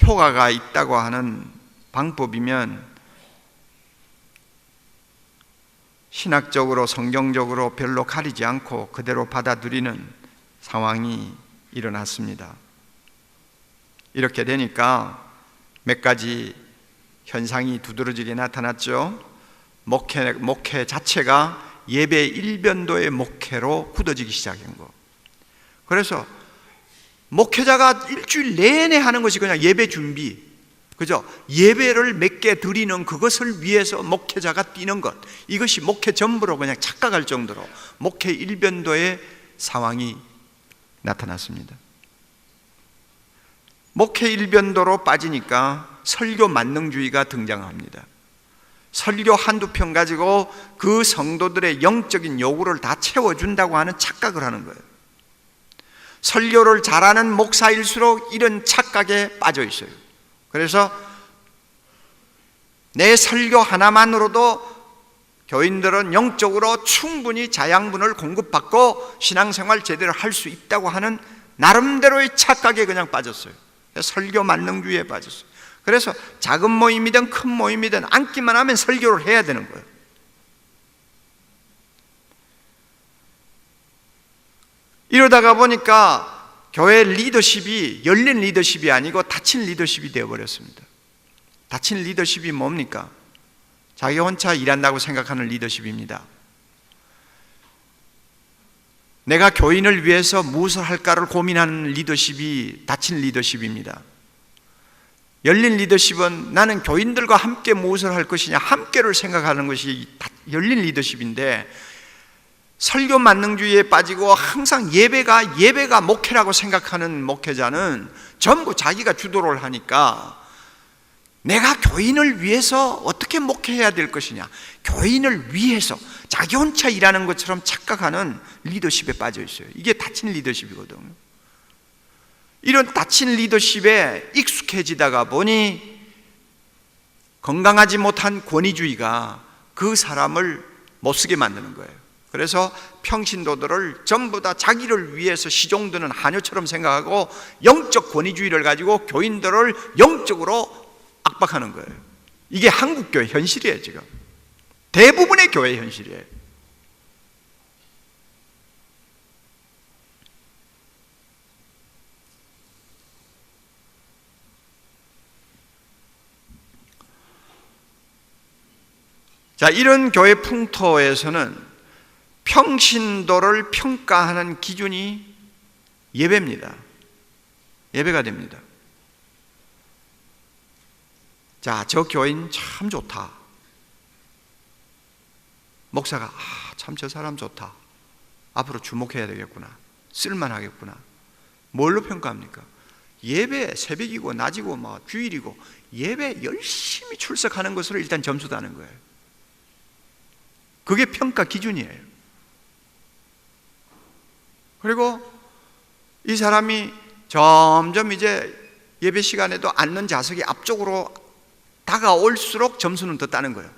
효과가 있다고 하는 방법이면 신학적으로 성경적으로 별로 가리지 않고 그대로 받아들이는 상황이 일어났습니다. 이렇게 되니까 몇 가지 현상이 두드러지게 나타났죠. 목회 자체가 예배 일변도의 목회로 굳어지기 시작한 거. 그래서 목회자가 일주일 내내 하는 것이 그냥 예배 준비, 그죠? 예배를 몇 개 드리는 그것을 위해서 목회자가 뛰는 것, 이것이 목회 전부로 그냥 착각할 정도로 목회 일변도의 상황이 나타났습니다. 목회 일변도로 빠지니까 설교 만능주의가 등장합니다. 설교 한두 편 가지고 그 성도들의 영적인 요구를 다 채워준다고 하는 착각을 하는 거예요. 설교를 잘하는 목사일수록 이런 착각에 빠져 있어요. 그래서 내 설교 하나만으로도 교인들은 영적으로 충분히 자양분을 공급받고 신앙생활 제대로 할 수 있다고 하는 나름대로의 착각에 그냥 빠졌어요. 설교 만능주의에 빠졌어요. 그래서 작은 모임이든 큰 모임이든 앉기만 하면 설교를 해야 되는 거예요. 이러다가 보니까 교회 리더십이 열린 리더십이 아니고 닫힌 리더십이 되어버렸습니다. 닫힌 리더십이 뭡니까? 자기 혼자 일한다고 생각하는 리더십입니다. 내가 교인을 위해서 무엇을 할까를 고민하는 리더십이 닫힌 리더십입니다. 열린 리더십은 나는 교인들과 함께 무엇을 할 것이냐, 함께를 생각하는 것이 열린 리더십인데, 설교 만능주의에 빠지고 항상 예배가 목회라고 생각하는 목회자는 전부 자기가 주도를 하니까 내가 교인을 위해서 어떻게 목회해야 될 것이냐, 교인을 위해서 자기 혼자 일하는 것처럼 착각하는 리더십에 빠져 있어요. 이게 닫힌 리더십이거든요. 이런 닫힌 리더십에 익숙해지다가 보니 건강하지 못한 권위주의가 그 사람을 못쓰게 만드는 거예요. 그래서 평신도들을 전부 다 자기를 위해서 시종드는 하녀처럼 생각하고 영적 권위주의를 가지고 교인들을 영적으로 압박하는 거예요. 이게 한국 교회 현실이에요. 지금 대부분의 교회 현실이에요. 자, 이런 교회 풍토에서는 평신도를 평가하는 기준이 예배입니다. 예배가 됩니다. 자, 저 교인 참 좋다. 목사가 참 저 사람 좋다. 앞으로 주목해야 되겠구나. 쓸만하겠구나. 뭘로 평가합니까? 예배 새벽이고 낮이고 뭐 주일이고 예배 열심히 출석하는 것으로 일단 점수 다는 거예요. 그게 평가 기준이에요. 그리고 이 사람이 점점 이제 예배 시간에도 앉는 좌석이 앞쪽으로 다가올수록 점수는 더 따는 거예요.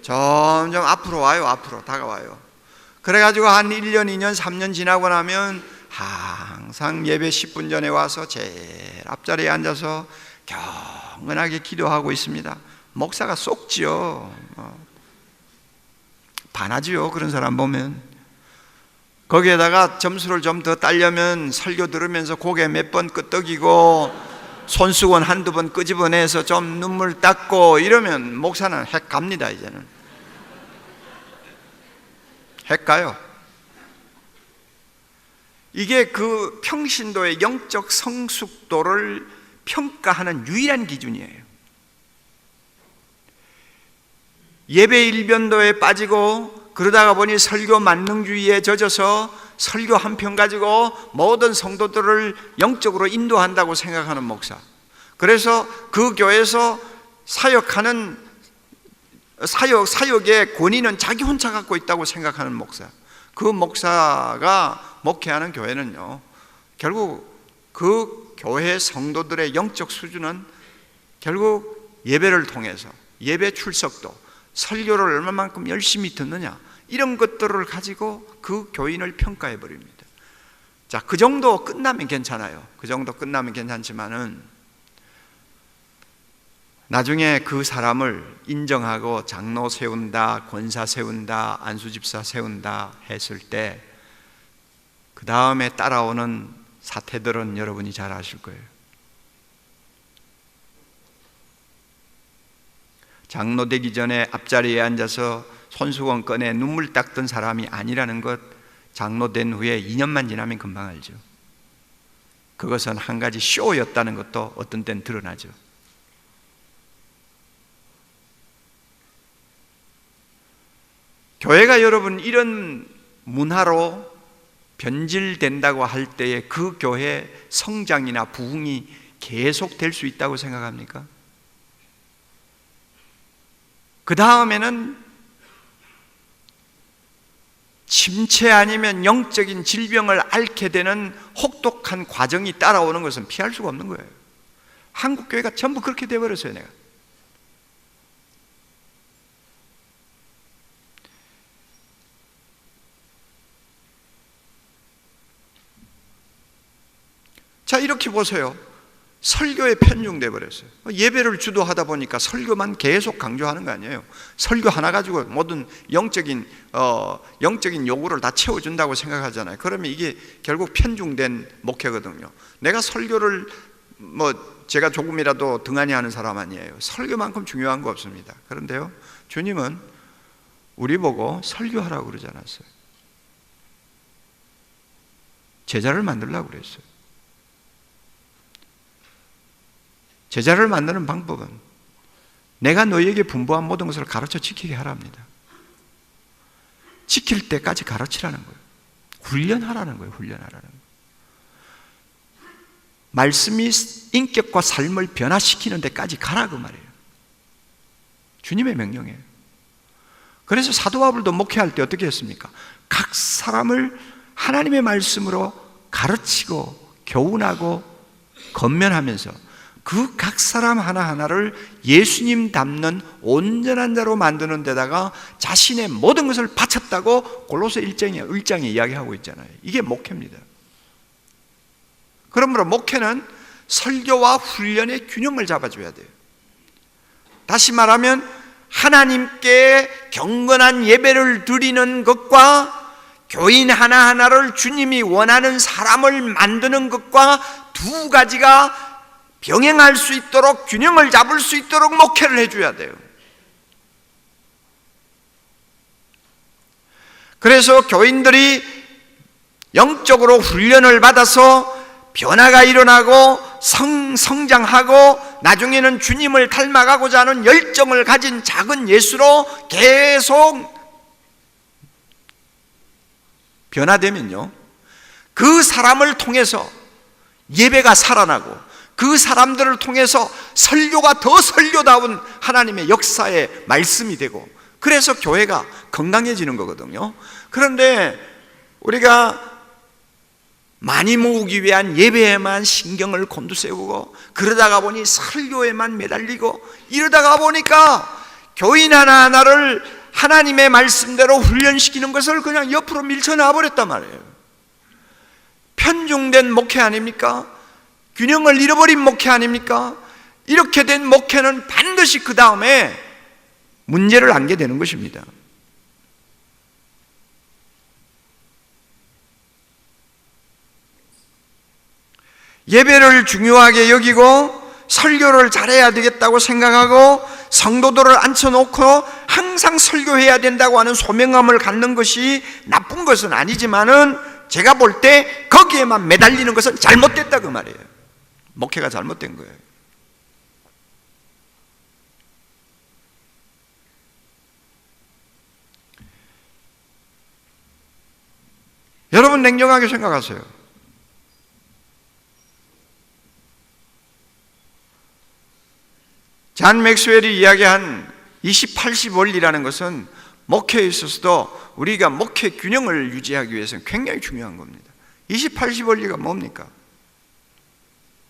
점점 앞으로 와요. 앞으로 다가와요. 그래가지고 한 1년, 2년, 3년 지나고 나면 항상 예배 10분 전에 와서 제일 앞자리에 앉아서 경건하게 기도하고 있습니다. 목사가 쏙지요. 반하지요. 그런 사람 보면. 거기에다가 점수를 좀 더 따려면 설교 들으면서 고개 몇 번 끄덕이고 손수건 한두 번 끄집어내서 좀 눈물 닦고 이러면 목사는 핵 갑니다. 이제는 핵 가요. 이게 그 평신도의 영적 성숙도를 평가하는 유일한 기준이에요. 예배 일변도에 빠지고 그러다가 보니 설교 만능주의에 젖어서 설교 한 편 가지고 모든 성도들을 영적으로 인도한다고 생각하는 목사, 그래서 그 교회에서 사역하는 사역의 권위는 자기 혼자 갖고 있다고 생각하는 목사, 그 목사가 목회하는 교회는요, 결국 그 교회 성도들의 영적 수준은 결국 예배를 통해서 예배 출석도, 설교를 얼마만큼 열심히 듣느냐, 이런 것들을 가지고 그 교인을 평가해 버립니다. 자, 그 정도 끝나면 괜찮아요. 그 정도 끝나면 괜찮지만은 나중에 그 사람을 인정하고 장로 세운다, 권사 세운다, 안수집사 세운다 했을 때 그 다음에 따라오는 사태들은 여러분이 잘 아실 거예요. 장로 되기 전에 앞자리에 앉아서 손수건 꺼내 눈물 닦던 사람이 아니라는 것, 장로 된 후에 2년만 지나면 금방 알죠. 그것은 한 가지 쇼였다는 것도 어떤 때는 드러나죠. 교회가 여러분 이런 문화로 변질된다고 할 때에 그 교회 성장이나 부흥이 계속될 수 있다고 생각합니까? 그 다음에는 침체 아니면 영적인 질병을 앓게 되는 혹독한 과정이 따라오는 것은 피할 수가 없는 거예요. 한국 교회가 전부 그렇게 되어버렸어요. 내가 자, 이렇게 보세요. 설교에 편중돼 버렸어요. 예배를 주도하다 보니까 설교만 계속 강조하는 거 아니에요. 설교 하나 가지고 모든 영적인 요구를 다 채워준다고 생각하잖아요. 그러면 이게 결국 편중된 목회거든요. 내가 설교를 제가 조금이라도 등한히 하는 사람 아니에요. 설교만큼 중요한 거 없습니다. 그런데요, 주님은 우리 보고 설교하라고 그러지 않았어요. 제자를 만들려고 그랬어요. 제자를 만드는 방법은 내가 너희에게 분부한 모든 것을 가르쳐 지키게 하랍니다. 지킬 때까지 가르치라는 거예요. 훈련하라는 거예요. 훈련하라는 거예요. 말씀이 인격과 삶을 변화시키는 데까지 가라 그 말이에요. 주님의 명령이에요. 그래서 사도 바울도 목회할 때 어떻게 했습니까? 각 사람을 하나님의 말씀으로 가르치고 교훈하고 권면하면서 그 각 사람 하나하나를 예수님 닮는 온전한 자로 만드는 데다가 자신의 모든 것을 바쳤다고 골로새 1장에 이야기하고 있잖아요. 이게 목회입니다. 그러므로 목회는 설교와 훈련의 균형을 잡아줘야 돼요. 다시 말하면 하나님께 경건한 예배를 드리는 것과 교인 하나하나를 주님이 원하는 사람을 만드는 것과 두 가지가 병행할 수 있도록 균형을 잡을 수 있도록 목회를 해줘야 돼요. 그래서 교인들이 영적으로 훈련을 받아서 변화가 일어나고 성장하고 나중에는 주님을 닮아가고자 하는 열정을 가진 작은 예수로 계속 변화되면요, 그 사람을 통해서 예배가 살아나고 그 사람들을 통해서 설교가 더 설교다운 하나님의 역사의 말씀이 되고, 그래서 교회가 건강해지는 거거든요. 그런데 우리가 많이 모으기 위한 예배에만 신경을 곤두세우고 그러다가 보니 설교에만 매달리고 이러다가 보니까 교인 하나하나를 하나님의 말씀대로 훈련시키는 것을 그냥 옆으로 밀쳐놔 버렸단 말이에요. 편중된 목회 아닙니까? 균형을 잃어버린 목회 아닙니까? 이렇게 된 목회는 반드시 그 다음에 문제를 안게 되는 것입니다. 예배를 중요하게 여기고 설교를 잘해야 되겠다고 생각하고 성도들을 앉혀놓고 항상 설교해야 된다고 하는 소명감을 갖는 것이 나쁜 것은 아니지만은 제가 볼 때 거기에만 매달리는 것은 잘못됐다 그 말이에요. 목회가 잘못된 거예요. 여러분 냉정하게 생각하세요. 잔 맥스웰이 이야기한 20-80 원리라는 것은 목회에 있어서도 우리가 목회 균형을 유지하기 위해서는 굉장히 중요한 겁니다. 20-80 원리가 뭡니까?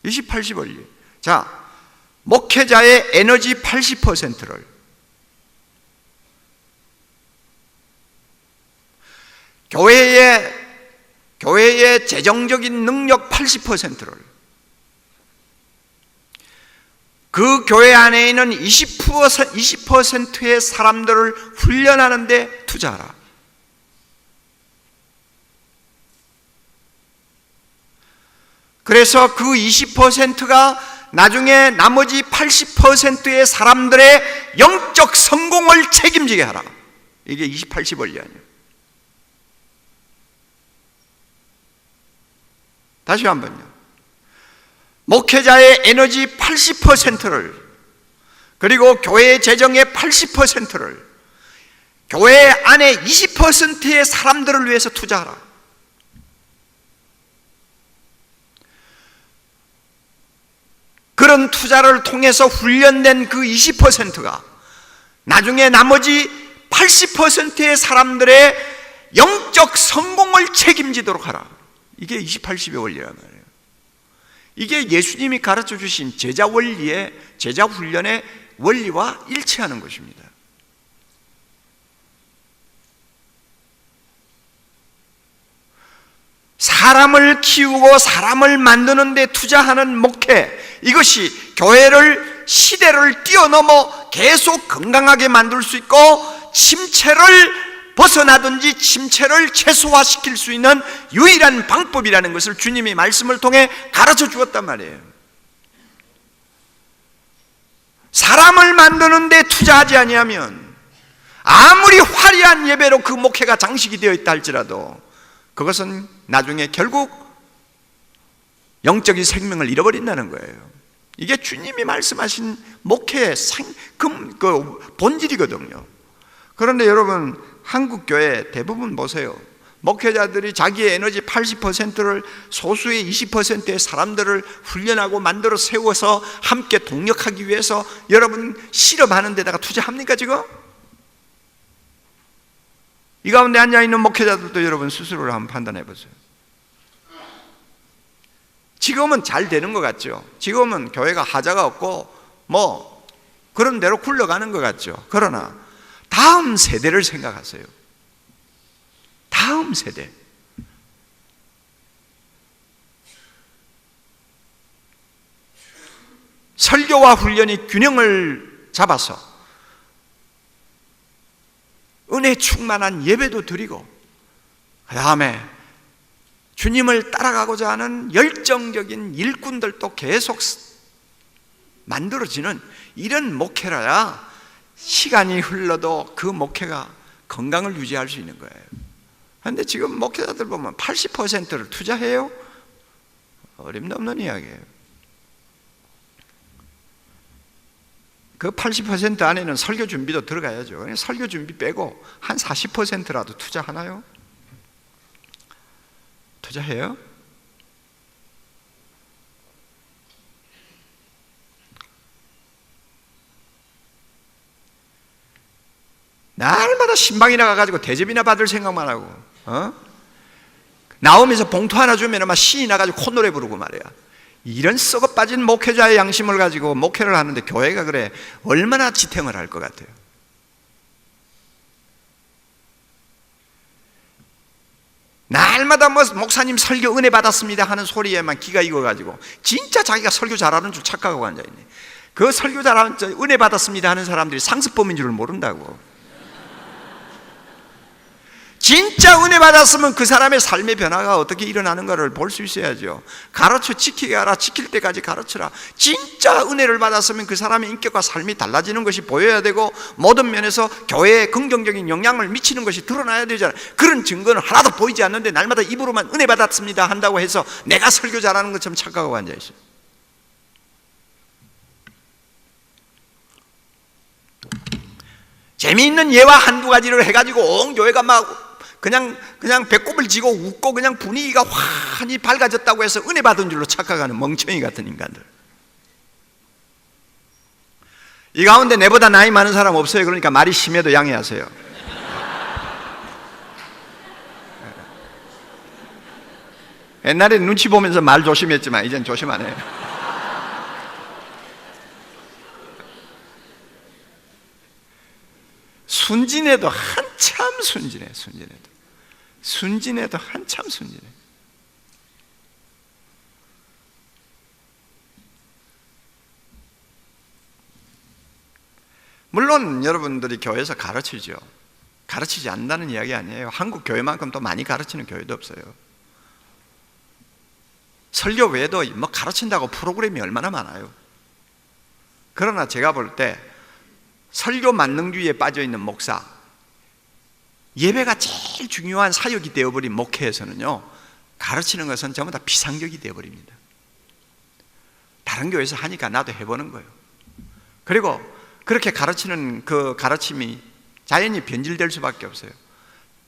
20-80 원리. 자, 목회자의 에너지 80%를 교회의 재정적인 능력 80%를 그 교회 안에 있는 20%의 사람들을 훈련하는 데 투자하라. 그래서 그 20%가 나중에 나머지 80%의 사람들의 영적 성공을 책임지게 하라. 이게 20-80 원리 아니에요. 다시 한번요. 목회자의 에너지 80%를 그리고 교회의 재정의 80%를 교회 안에 20%의 사람들을 위해서 투자하라. 그런 투자를 통해서 훈련된 그 20%가 나중에 나머지 80%의 사람들의 영적 성공을 책임지도록 하라. 이게 20-80의 원리란 말이에요. 이게 예수님이 가르쳐 주신 제자 원리의, 제자 훈련의 원리와 일치하는 것입니다. 사람을 키우고 사람을 만드는 데 투자하는 목회, 이것이 교회를, 시대를 뛰어넘어 계속 건강하게 만들 수 있고 침체를 벗어나든지 침체를 최소화시킬 수 있는 유일한 방법이라는 것을 주님이 말씀을 통해 가르쳐 주었단 말이에요. 사람을 만드는 데 투자하지 아니하면 아무리 화려한 예배로 그 목회가 장식이 되어 있다 할지라도 그것은 나중에 결국 영적인 생명을 잃어버린다는 거예요. 이게 주님이 말씀하신 목회의 본질이거든요. 그런데 여러분, 한국 교회 대부분 보세요. 목회자들이 자기의 에너지 80%를 소수의 20%의 사람들을 훈련하고 만들어 세워서 함께 동력하기 위해서 여러분 실험하는 데다가 투자합니까 지금? 이 가운데 앉아있는 목회자들도 여러분 스스로를 한번 판단해 보세요. 지금은 잘 되는 것 같죠. 지금은 교회가 하자가 없고 뭐 그런 대로 굴러가는 것 같죠. 그러나 다음 세대를 생각하세요. 다음 세대. 설교와 훈련이 균형을 잡아서 은혜 충만한 예배도 드리고, 그 다음에 주님을 따라가고자 하는 열정적인 일꾼들도 계속 만들어지는 이런 목회라야 시간이 흘러도 그 목회가 건강을 유지할 수 있는 거예요. 그런데 지금 목회자들 보면 80%를 투자해요? 어림도 없는 이야기예요. 그 80% 안에는 설교 준비도 들어가야죠. 설교 준비 빼고 한 40%라도 투자하나요? 투자해요? 날마다 신방이나 가가지고 대접이나 받을 생각만 하고, 나오면서 봉투 하나 주면 막 신이 나가지고 콧노래 부르고 말이야. 이런 썩어 빠진 목회자의 양심을 가지고 목회를 하는데 교회가 그래 얼마나 지탱을 할 것 같아요. 날마다 뭐 목사님 설교 은혜 받았습니다 하는 소리에만 기가 익어가지고 진짜 자기가 설교 잘하는 줄 착각하고 앉아있네. 그 설교 잘하는 은혜 받았습니다 하는 사람들이 상습범인 줄을 모른다고. 진짜 은혜 받았으면 그 사람의 삶의 변화가 어떻게 일어나는가를 볼 수 있어야죠. 가르쳐 지키게 하라. 지킬 때까지 가르쳐라. 진짜 은혜를 받았으면 그 사람의 인격과 삶이 달라지는 것이 보여야 되고, 모든 면에서 교회에 긍정적인 영향을 미치는 것이 드러나야 되잖아요. 그런 증거는 하나도 보이지 않는데 날마다 입으로만 은혜 받았습니다 한다고 해서 내가 설교 잘하는 것처럼 착각하고 앉아있어요. 재미있는 예화 한두 가지를 해가지고 온 교회가 막 그냥 배꼽을 쥐고 웃고 그냥 분위기가 환히 밝아졌다고 해서 은혜 받은 줄로 착각하는 멍청이 같은 인간들. 이 가운데 내보다 나이 많은 사람 없어요. 그러니까 말이 심해도 양해하세요. 옛날에 눈치 보면서 말 조심했지만 이젠 조심 안 해요. 순진해도 한참 순진해. 순진해도 한참 순진해. 물론 여러분들이 교회에서 가르치죠. 가르치지 않는다는 이야기 아니에요. 한국 교회만큼 또 많이 가르치는 교회도 없어요. 설교 외에도 뭐 가르친다고 프로그램이 얼마나 많아요. 그러나 제가 볼 때 설교 만능주의에 빠져있는 목사, 예배가 제일 중요한 사역이 되어버린 목회에서는요, 가르치는 것은 전부 다 비상격이 되어버립니다. 다른 교회에서 하니까 나도 해보는 거예요. 그리고 그렇게 가르치는 그 가르침이 자연히 변질될 수밖에 없어요.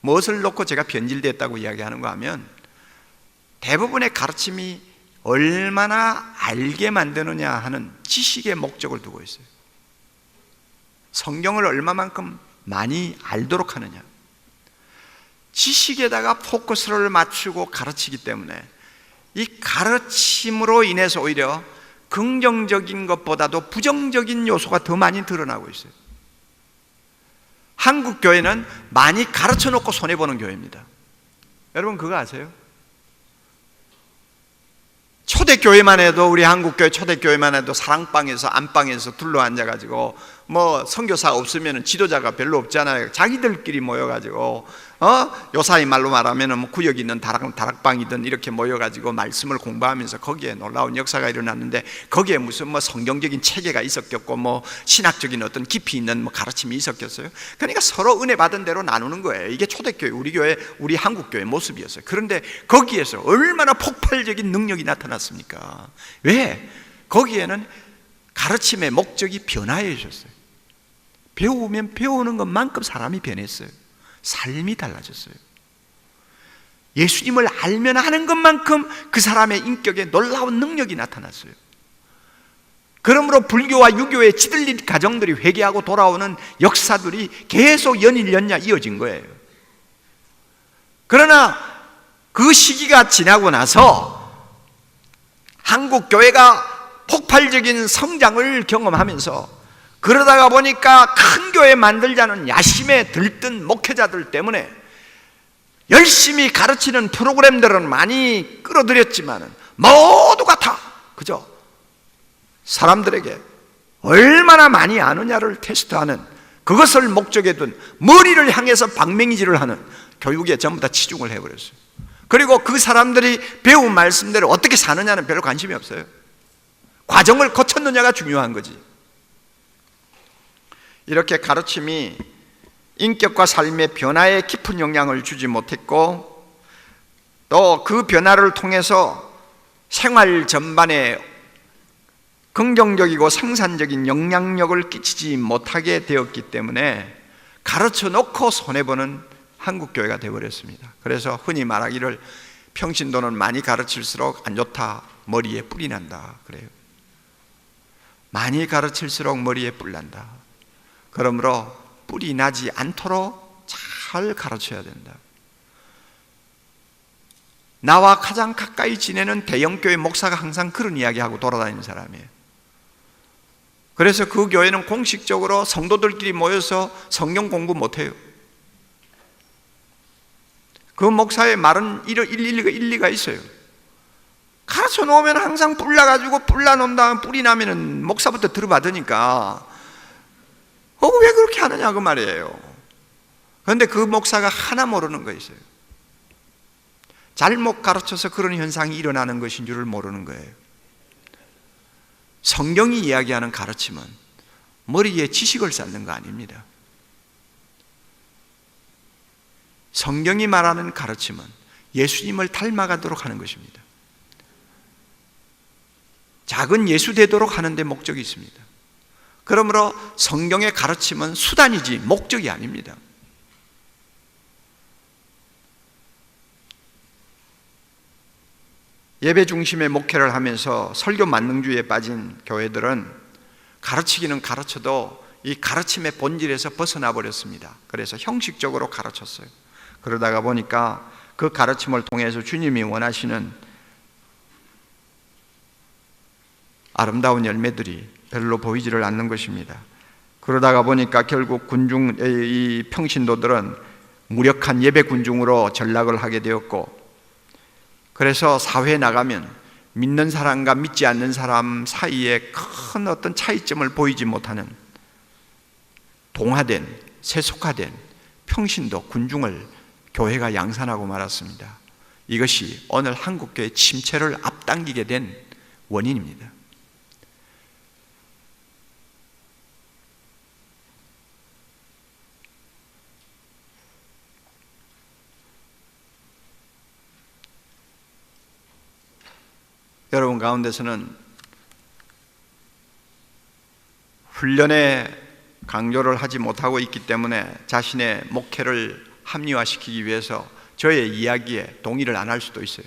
무엇을 놓고 제가 변질됐다고 이야기하는가 하면, 대부분의 가르침이 얼마나 알게 만드느냐 하는 지식의 목적을 두고 있어요. 성경을 얼마만큼 많이 알도록 하느냐, 지식에다가 포커스를 맞추고 가르치기 때문에 이 가르침으로 인해서 오히려 긍정적인 것보다도 부정적인 요소가 더 많이 드러나고 있어요. 한국 교회는 많이 가르쳐 놓고 손해보는 교회입니다. 여러분 그거 아세요? 초대교회만 해도, 우리 한국교회 초대교회만 해도 사랑방에서 안방에서 둘러앉아가지고 뭐 선교사가 없으면 지도자가 별로 없잖아요. 자기들끼리 모여가지고 요사이 말로 말하면 뭐 구역에 있는 다락방이든 이렇게 모여가지고 말씀을 공부하면서 거기에 놀라운 역사가 일어났는데, 거기에 무슨 뭐 성경적인 체계가 있었겠고 뭐 신학적인 어떤 깊이 있는 뭐 가르침이 있었겠어요. 그러니까 서로 은혜 받은 대로 나누는 거예요. 이게 초대교회, 우리 교회, 우리 한국교회 모습이었어요. 그런데 거기에서 얼마나 폭발적인 능력이 나타났습니까? 왜? 거기에는 가르침의 목적이 변화해 주셨어요. 배우면 배우는 것만큼 사람이 변했어요. 삶이 달라졌어요. 예수님을 알면 하는 것만큼 그 사람의 인격에 놀라운 능력이 나타났어요. 그러므로 불교와 유교의 찌들린 가정들이 회개하고 돌아오는 역사들이 계속 연일연냐 이어진 거예요. 그러나 그 시기가 지나고 나서 한국 교회가 폭발적인 성장을 경험하면서, 그러다가 보니까 큰 교회 만들자는 야심에 들뜬 목회자들 때문에 열심히 가르치는 프로그램들은 많이 끌어들였지만 모두가 다 그저 사람들에게 얼마나 많이 아느냐를 테스트하는, 그것을 목적에 둔 머리를 향해서 방맹이질을 하는 교육에 전부 다 치중을 해버렸어요. 그리고 그 사람들이 배운 말씀대로 어떻게 사느냐는 별로 관심이 없어요. 과정을 거쳤느냐가 중요한 거지. 이렇게 가르침이 인격과 삶의 변화에 깊은 영향을 주지 못했고, 또 그 변화를 통해서 생활 전반에 긍정적이고 생산적인 영향력을 끼치지 못하게 되었기 때문에 가르쳐 놓고 손해보는 한국교회가 되어버렸습니다. 그래서 흔히 말하기를 평신도는 많이 가르칠수록 안 좋다, 머리에 뿔이 난다 그래요. 많이 가르칠수록 머리에 뿔 난다. 그러므로 뿔이 나지 않도록 잘 가르쳐야 된다. 나와 가장 가까이 지내는 대형교회 목사가 항상 그런 이야기하고 돌아다니는 사람이에요. 그래서 그 교회는 공식적으로 성도들끼리 모여서 성경 공부 못해요. 그 목사의 말은 일리가 있어요. 가르쳐 놓으면 항상 뿔 나가지고, 뿔 나놓은 다음 뿔이 나면은 목사부터 들어받으니까 왜 그렇게 하느냐 그 말이에요. 그런데 그 목사가 하나 모르는 거 있어요. 잘못 가르쳐서 그런 현상이 일어나는 것인 줄을 모르는 거예요. 성경이 이야기하는 가르침은 머리에 지식을 쌓는 거 아닙니다. 성경이 말하는 가르침은 예수님을 닮아가도록 하는 것입니다. 작은 예수 되도록 하는 데 목적이 있습니다. 그러므로 성경의 가르침은 수단이지 목적이 아닙니다. 예배 중심의 목회를 하면서 설교 만능주의에 빠진 교회들은 가르치기는 가르쳐도 이 가르침의 본질에서 벗어나 버렸습니다. 그래서 형식적으로 가르쳤어요. 그러다가 보니까 그 가르침을 통해서 주님이 원하시는 아름다운 열매들이 별로 보이지를 않는 것입니다. 그러다가 보니까 결국 이 평신도들은 무력한 예배 군중으로 전락을 하게 되었고, 그래서 사회에 나가면 믿는 사람과 믿지 않는 사람 사이에 큰 어떤 차이점을 보이지 못하는 동화된, 세속화된 평신도 군중을 교회가 양산하고 말았습니다. 이것이 오늘 한국교회의 침체를 앞당기게 된 원인입니다. 여러분 가운데서는 훈련에 강조를 하지 못하고 있기 때문에 자신의 목회를 합리화시키기 위해서 저의 이야기에 동의를 안 할 수도 있어요.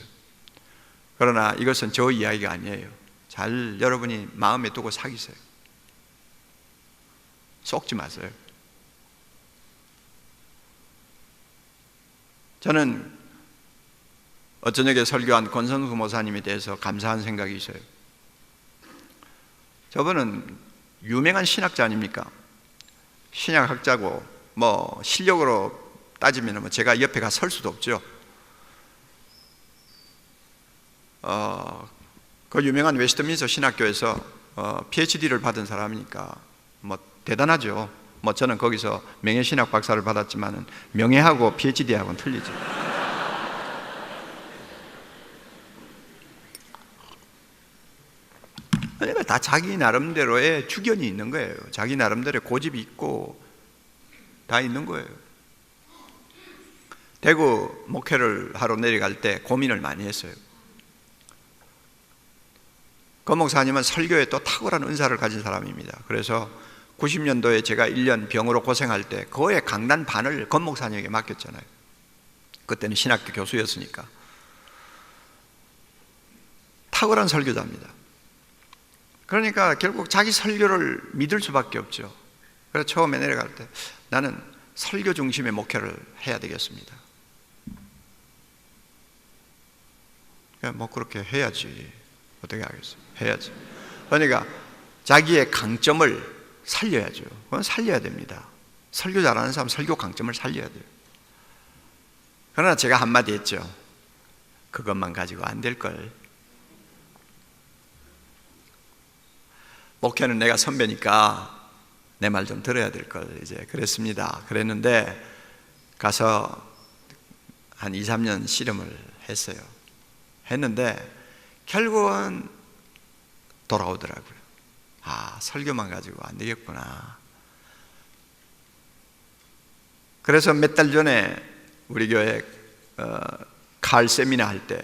그러나 이것은 저 이야기가 아니에요. 잘 여러분이 마음에 두고 사귀세요. 속지 마세요. 저는 어저녁에 설교한 권성수 목사님에 대해서 감사한 생각이 있어요. 저분은 유명한 신학자 아닙니까? 신약학자고 뭐 실력으로 따지면 제가 옆에 가 설 수도 없죠. 그 유명한 웨스트민스터 신학교에서 PhD를 받은 사람이니까 뭐 대단하죠. 뭐 저는 거기서 명예신학 박사를 받았지만은 명예하고 PhD하고는 틀리죠. 그러니까 다 자기 나름대로의 주견이 있는 거예요. 자기 나름대로의 고집이 있고 다 있는 거예요. 대구 목회를 하러 내려갈 때 고민을 많이 했어요. 권 목사님은 설교에 또 탁월한 은사를 가진 사람입니다. 그래서 90년도에 제가 1년 병으로 고생할 때 거의 강단 반을 권 목사님에게 맡겼잖아요. 그때는 신학교 교수였으니까. 탁월한 설교자입니다. 그러니까 결국 자기 설교를 믿을 수밖에 없죠. 그래서 처음에 내려갈 때 나는 설교 중심의 목회를 해야 되겠습니다. 뭐 그렇게 해야지. 어떻게 하겠어요? 해야지. 그러니까 자기의 강점을 살려야죠. 그건 살려야 됩니다. 설교 잘하는 사람 설교 강점을 살려야 돼요. 그러나 제가 한마디 했죠. 그것만 가지고 안 될걸. 목회는 내가 선배니까 내 말 좀 들어야 될걸 이제 그랬습니다. 그랬는데 가서 한 2, 3년 씨름을 했어요. 했는데 결국은 돌아오더라고요. 아, 설교만 가지고 안 되겠구나. 그래서 몇 달 전에 우리 교회 가을 세미나 할 때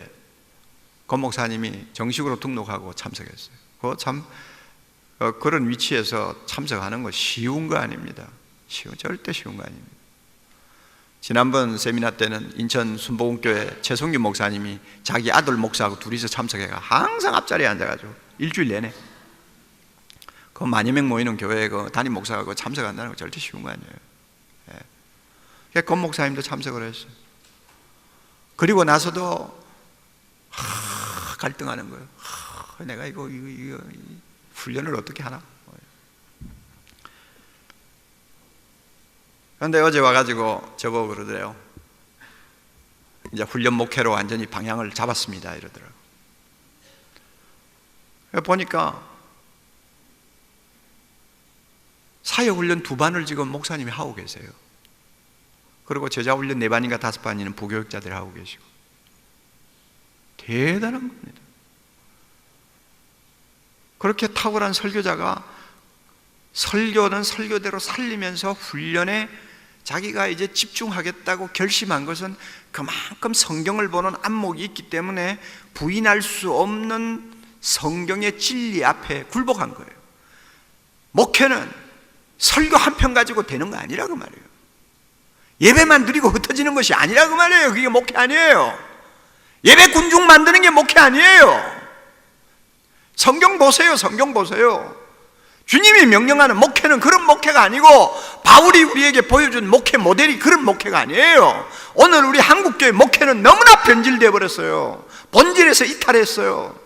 권 목사님이 정식으로 등록하고 참석했어요. 그거 참 그런 위치에서 참석하는 거 쉬운 거 아닙니다. 절대 쉬운 거 아닙니다. 지난번 세미나 때는 인천 순복음교회 최성규 목사님이 자기 아들 목사하고 둘이서 참석해가 항상 앞자리에 앉아가지고 일주일 내내 그 만여 명 모이는 교회에 그 담임 목사가 그 참석한다는 거 절대 쉬운 거 아니에요. 예. 권 목사님도 참석을 했어요. 그리고 나서도 갈등하는 거예요. 내가 이거 훈련을 어떻게 하나? 그런데 어제 와가지고 저보고 그러더래요. 이제 훈련 목회로 완전히 방향을 잡았습니다. 이러더라고요. 보니까 사역훈련 2반을 지금 목사님이 하고 계세요. 그리고 제자훈련 4반인가 5반이는 부교육자들이 하고 계시고 대단한 겁니다. 그렇게 탁월한 설교자가 설교는 설교대로 살리면서 훈련에 자기가 이제 집중하겠다고 결심한 것은 그만큼 성경을 보는 안목이 있기 때문에 부인할 수 없는 성경의 진리 앞에 굴복한 거예요. 목회는 설교 한 편 가지고 되는 거 아니라고 말이에요. 예배만 드리고 흩어지는 것이 아니라고 말이에요. 그게 목회 아니에요. 예배 군중 만드는 게 목회 아니에요. 성경 보세요. 성경 보세요. 주님이 명령하는 목회는 그런 목회가 아니고 바울이 우리에게 보여준 목회 모델이 그런 목회가 아니에요. 오늘 우리 한국교회 목회는 너무나 변질되어 버렸어요. 본질에서 이탈했어요.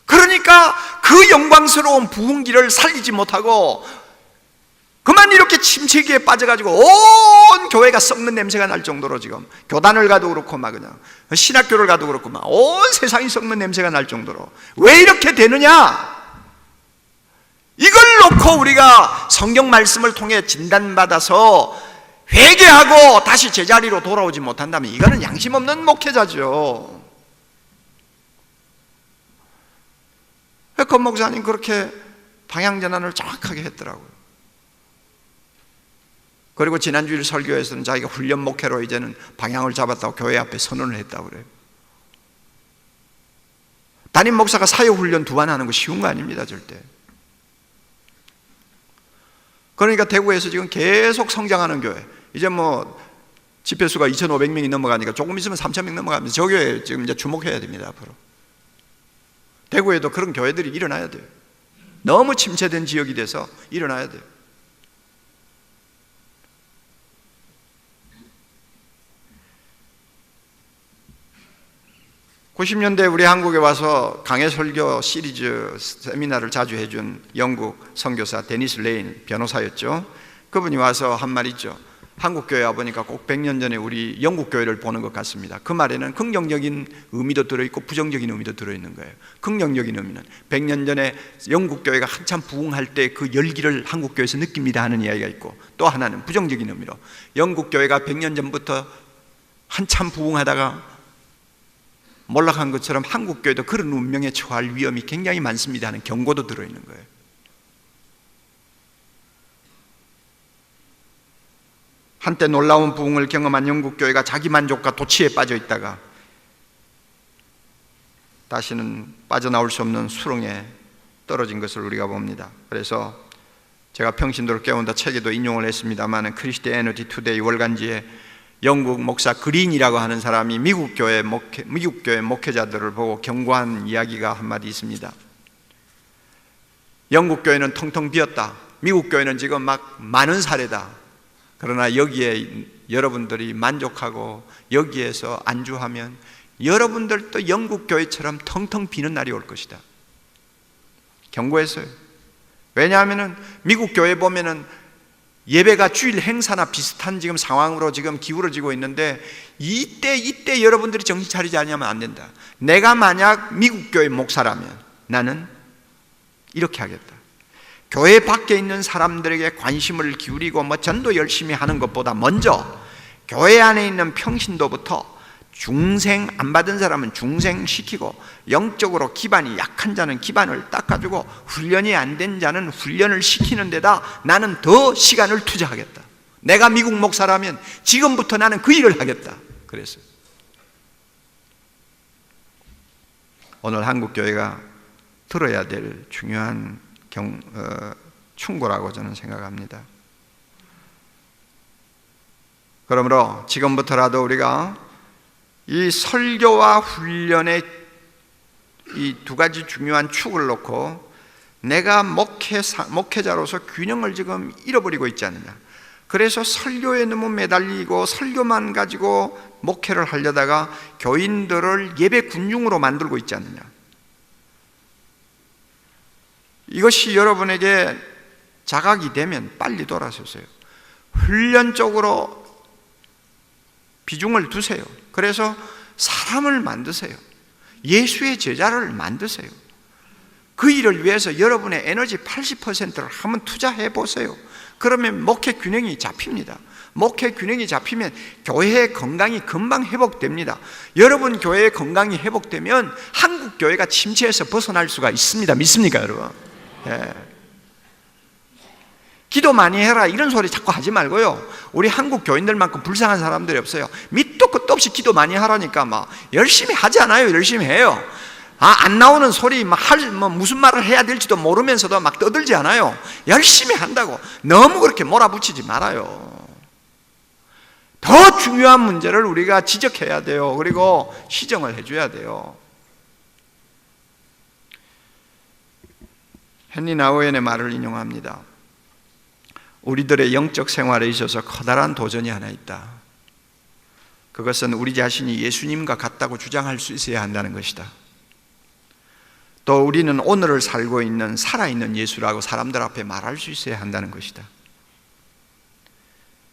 그러니까 그 영광스러운 부흥기를 살리지 못하고 그만 이렇게 침체기에 빠져가지고 온 교회가 썩는 냄새가 날 정도로 지금 교단을 가도 그렇고 막 그냥 신학교를 가도 그렇고 막 온 세상이 썩는 냄새가 날 정도로 왜 이렇게 되느냐? 이걸 놓고 우리가 성경 말씀을 통해 진단받아서 회개하고 다시 제자리로 돌아오지 못한다면 이거는 양심 없는 목회자죠. 권 목사님 그렇게 방향전환을 정확하게 했더라고요. 그리고 지난주일 설교에서는 자기가 훈련 목회로 이제는 방향을 잡았다고 교회 앞에 선언을 했다고 그래요. 담임 목사가 사역훈련 2반 하는 거 쉬운 거 아닙니다. 절대. 그러니까 대구에서 지금 계속 성장하는 교회, 이제 뭐 집회수가 2,500명이 넘어가니까 조금 있으면 3,000명 넘어갑니다. 저 교회 지금 이제 주목해야 됩니다. 앞으로 대구에도 그런 교회들이 일어나야 돼요. 너무 침체된 지역이 돼서 일어나야 돼요. (90년대) 우리 한국에 와서 강해 설교 시리즈 세미나를 자주 해준 영국 선교사 데니스 레인 변호사였죠. 그분이 와서 한 말 있죠. 한국 교회 와보니까 꼭 100년 전에 우리 영국 교회를 보는 것 같습니다. 그 말에는 긍정적인 의미도 들어있고 부정적인 의미도 들어있는 거예요. 긍정적인 의미는 100년 전에 영국 교회가 한참 부흥할 때 그 열기를 한국 교회에서 느낍니다 하는 이야기가 있고, 또 하나는 부정적인 의미로 영국 교회가 100년 전부터 한참 부흥하다가 몰락한 것처럼 한국 교회도 그런 운명에 처할 위험이 굉장히 많습니다 하는 경고도 들어있는 거예요. 한때 놀라운 부흥을 경험한 영국 교회가 자기 만족과 도취에 빠져 있다가 다시는 빠져나올 수 없는 수렁에 떨어진 것을 우리가 봅니다. 그래서 제가 평신도를 깨운다 책에도 인용을 했습니다만, 크리스티애니티 투데이 월간지에 영국 목사 그린이라고 하는 사람이 미국 교회 목회자들을 보고 경고한 이야기가 한마디 있습니다. 영국 교회는 텅텅 비었다. 미국 교회는 지금 막 많은 사례다. 그러나 여기에 여러분들이 만족하고 여기에서 안주하면 여러분들도 영국 교회처럼 텅텅 비는 날이 올 것이다. 경고했어요. 왜냐하면 미국 교회 보면은 예배가 주일 행사나 비슷한 지금 상황으로 지금 기울어지고 있는데, 이때 여러분들이 정신 차리지 않으면 안 된다. 내가 만약 미국 교회 목사라면 나는 이렇게 하겠다. 교회 밖에 있는 사람들에게 관심을 기울이고 전도 열심히 하는 것보다 먼저 교회 안에 있는 평신도부터 중생 안 받은 사람은 중생시키고, 영적으로 기반이 약한 자는 기반을 닦아주고, 훈련이 안 된 자는 훈련을 시키는 데다 나는 더 시간을 투자하겠다. 내가 미국 목사라면 지금부터 나는 그 일을 하겠다. 그랬어요. 오늘 한국 교회가 들어야 될 중요한 충고라고 저는 생각합니다. 그러므로 지금부터라도 우리가 이 설교와 훈련의 이 두 가지 중요한 축을 놓고 내가 목회자로서 균형을 지금 잃어버리고 있지 않느냐. 그래서 설교에 너무 매달리고 설교만 가지고 목회를 하려다가 교인들을 예배 군중으로 만들고 있지 않느냐. 이것이 여러분에게 자각이 되면 빨리 돌아서세요. 훈련 쪽으로 비중을 두세요. 그래서 사람을 만드세요. 예수의 제자를 만드세요. 그 일을 위해서 여러분의 에너지 80%를 한번 투자해 보세요. 그러면 목회 균형이 잡힙니다. 목회 균형이 잡히면 교회의 건강이 금방 회복됩니다. 여러분 교회의 건강이 회복되면 한국 교회가 침체에서 벗어날 수가 있습니다. 믿습니까 여러분? 예. 기도 많이 해라 이런 소리 자꾸 하지 말고요. 우리 한국 교인들만큼 불쌍한 사람들이 없어요. 밑도 끝도 없이 기도 많이 하라니까 막 열심히 하지 않아요. 열심히 해요. 안 나오는 소리 무슨 말을 해야 될지도 모르면서도 막 떠들지 않아요. 열심히 한다고. 너무 그렇게 몰아붙이지 말아요. 더 중요한 문제를 우리가 지적해야 돼요. 그리고 시정을 해줘야 돼요. 헨리 나우엔의 말을 인용합니다. 우리들의 영적 생활에 있어서 커다란 도전이 하나 있다. 그것은 우리 자신이 예수님과 같다고 주장할 수 있어야 한다는 것이다. 또 우리는 오늘을 살고 있는 살아있는 예수라고 사람들 앞에 말할 수 있어야 한다는 것이다.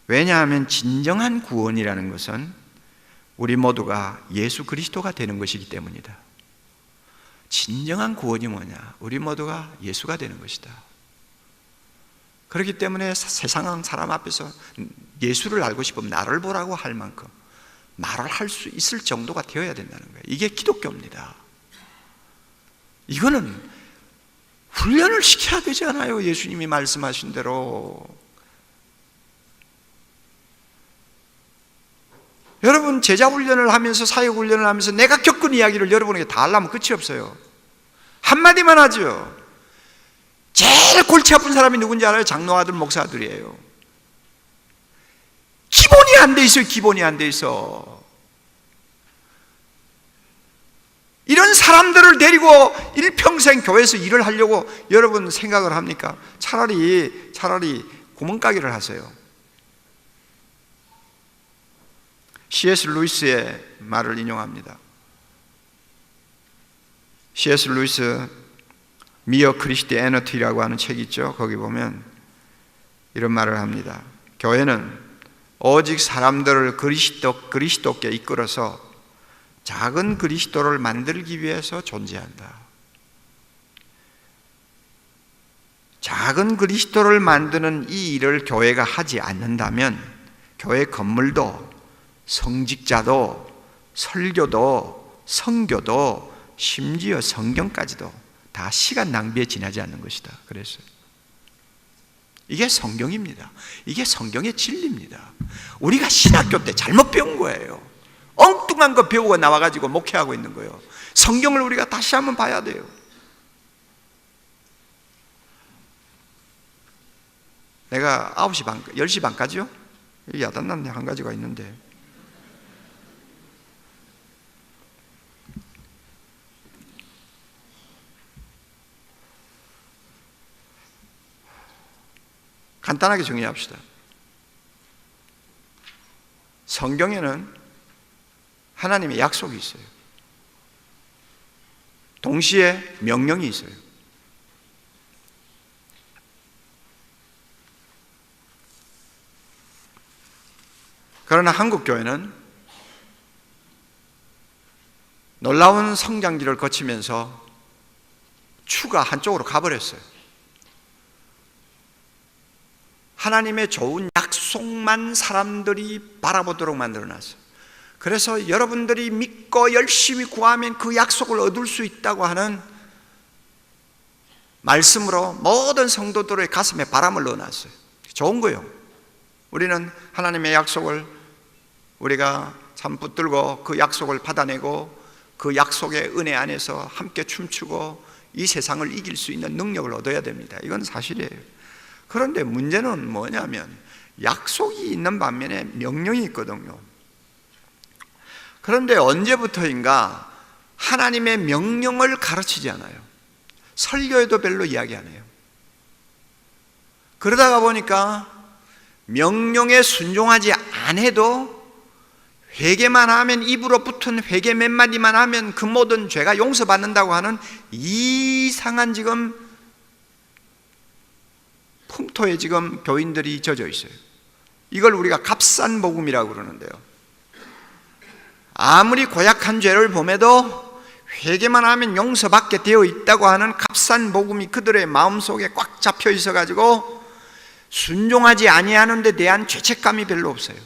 왜냐하면 진정한 구원이라는 것은 우리 모두가 예수 그리스도가 되는 것이기 때문이다. 진정한 구원이 뭐냐? 우리 모두가 예수가 되는 것이다. 그렇기 때문에 세상 사람 앞에서 예수를 알고 싶으면 나를 보라고 할 만큼 말을 할 수 있을 정도가 되어야 된다는 거예요. 이게 기독교입니다. 이거는 훈련을 시켜야 되지 않아요? 예수님이 말씀하신 대로. 여러분 제자 훈련을 하면서 사역 훈련을 하면서 내가 겪은 이야기를 여러분에게 다 하려면 끝이 없어요. 한마디만 하죠. 제일 골치 아픈 사람이 누군지 알아요? 장로아들, 목사들이에요. 기본이 안 돼 있어요. 기본이 안 돼 있어. 이런 사람들을 데리고 일평생 교회에서 일을 하려고 여러분 생각을 합니까? 차라리 구멍가게를 하세요. C.S. 루이스의 말을 인용합니다. C.S. 루이스 미어 크리스티애니티라고 하는 책이 있죠. 거기 보면 이런 말을 합니다. 교회는 오직 사람들을 그리스도께 이끌어서 작은 그리스도를 만들기 위해서 존재한다. 작은 그리스도를 만드는 이 일을 교회가 하지 않는다면 교회 건물도 성직자도 설교도 선교도 심지어 성경까지도 다 시간 낭비에 지나지 않는 것이다. 그랬어요. 이게 성경입니다. 이게 성경의 진리입니다. 우리가 신학교 때 잘못 배운 거예요. 엉뚱한 거 배우고 나와가지고 목회하고 있는 거예요. 성경을 우리가 다시 한번 봐야 돼요. 내가 9시 반, 10시 반까지요? 야단났네. 한 가지가 있는데. 간단하게 정리합시다. 성경에는 하나님의 약속이 있어요. 동시에 명령이 있어요. 그러나 한국교회는 놀라운 성장기를 거치면서 추가 한쪽으로 가버렸어요. 하나님의 좋은 약속만 사람들이 바라보도록 만들어놨어요. 그래서 여러분들이 믿고 열심히 구하면 그 약속을 얻을 수 있다고 하는 말씀으로 모든 성도들의 가슴에 바람을 넣어놨어요. 좋은 거예요. 우리는 하나님의 약속을 우리가 참 붙들고 그 약속을 받아내고 그 약속의 은혜 안에서 함께 춤추고 이 세상을 이길 수 있는 능력을 얻어야 됩니다. 이건 사실이에요. 그런데 문제는 뭐냐면 약속이 있는 반면에 명령이 있거든요. 그런데 언제부터인가 하나님의 명령을 가르치지 않아요. 설교에도 별로 이야기 안 해요. 그러다가 보니까 명령에 순종하지 않아도 회개만 하면, 입으로 붙은 회개 몇 마디만 하면 그 모든 죄가 용서받는다고 하는 이상한 지금 풍토에 지금 교인들이 젖어 있어요. 이걸 우리가 값싼 복음이라고 그러는데요. 아무리 고약한 죄를 범해도 회개만 하면 용서받게 되어 있다고 하는 값싼 복음이 그들의 마음속에 꽉 잡혀 있어가지고 순종하지 아니하는 데 대한 죄책감이 별로 없어요.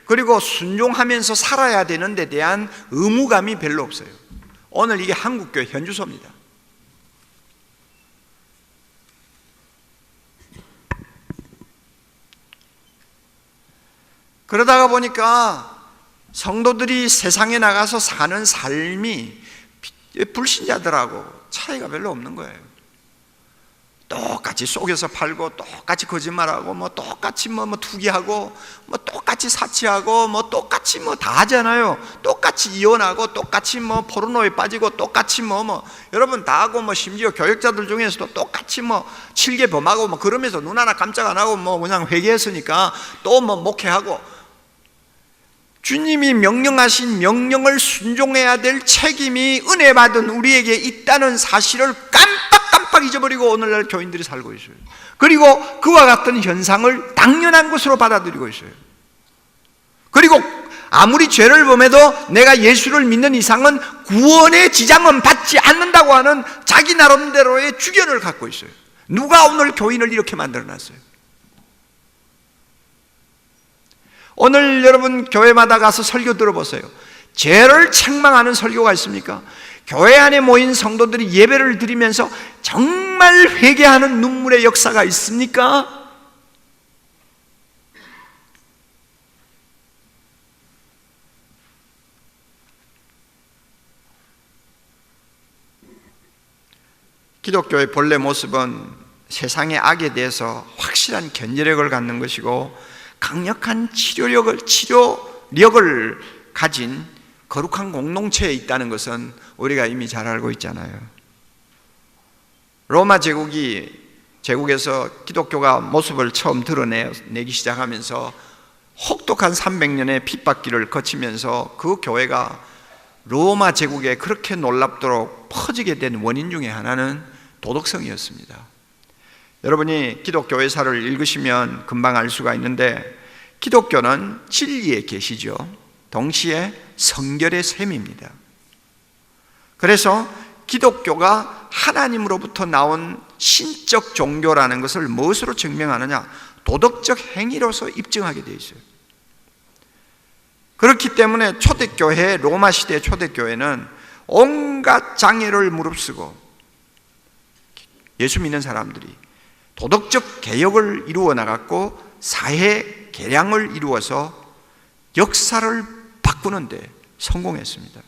그리고 순종하면서 살아야 되는 데 대한 의무감이 별로 없어요. 오늘 이게 한국교회 현주소입니다. 그러다가 보니까 성도들이 세상에 나가서 사는 삶이 불신자들하고 차이가 별로 없는 거예요. 똑같이 속여서 팔고, 똑같이 거짓말하고, 똑같이 투기하고, 똑같이 사치하고, 똑같이 다 하잖아요. 똑같이 이혼하고, 똑같이 포르노에 빠지고, 똑같이 여러분 다 하고, 심지어 교역자들 중에서도 똑같이 칠개 범하고, 그러면서 눈 하나 깜짝 안 하고, 그냥 회개했으니까 또 목회하고. 주님이 명령하신 명령을 순종해야 될 책임이 은혜 받은 우리에게 있다는 사실을 깜빡 잊어버리고 오늘날 교인들이 살고 있어요. 그리고 그와 같은 현상을 당연한 것으로 받아들이고 있어요. 그리고 아무리 죄를 범해도 내가 예수를 믿는 이상은 구원의 지장은 받지 않는다고 하는 자기 나름대로의 주견을 갖고 있어요. 누가 오늘 교인을 이렇게 만들어놨어요? 오늘 여러분 교회마다 가서 설교 들어보세요. 죄를 책망하는 설교가 있습니까? 교회 안에 모인 성도들이 예배를 드리면서 정말 회개하는 눈물의 역사가 있습니까? 기독교의 본래 모습은 세상의 악에 대해서 확실한 견제력을 갖는 것이고 강력한 치료력을 가진 거룩한 공동체에 있다는 것은 우리가 이미 잘 알고 있잖아요. 로마 제국에서 기독교가 모습을 처음 드러내기 시작하면서 혹독한 300년의 핍박기를 거치면서 그 교회가 로마 제국에 그렇게 놀랍도록 퍼지게 된 원인 중에 하나는 도덕성이었습니다. 여러분이 기독교 회사를 읽으시면 금방 알 수가 있는데 기독교는 진리의 계시죠. 동시에 성결의 셈입니다. 그래서 기독교가 하나님으로부터 나온 신적 종교라는 것을 무엇으로 증명하느냐? 도덕적 행위로서 입증하게 되어 있어요. 그렇기 때문에 초대교회, 로마 시대 초대교회는 온갖 장애를 무릅쓰고 예수 믿는 사람들이 도덕적 개혁을 이루어 나갔고 사회 개량을 이루어서 역사를 바꾸는데 성공했습니다.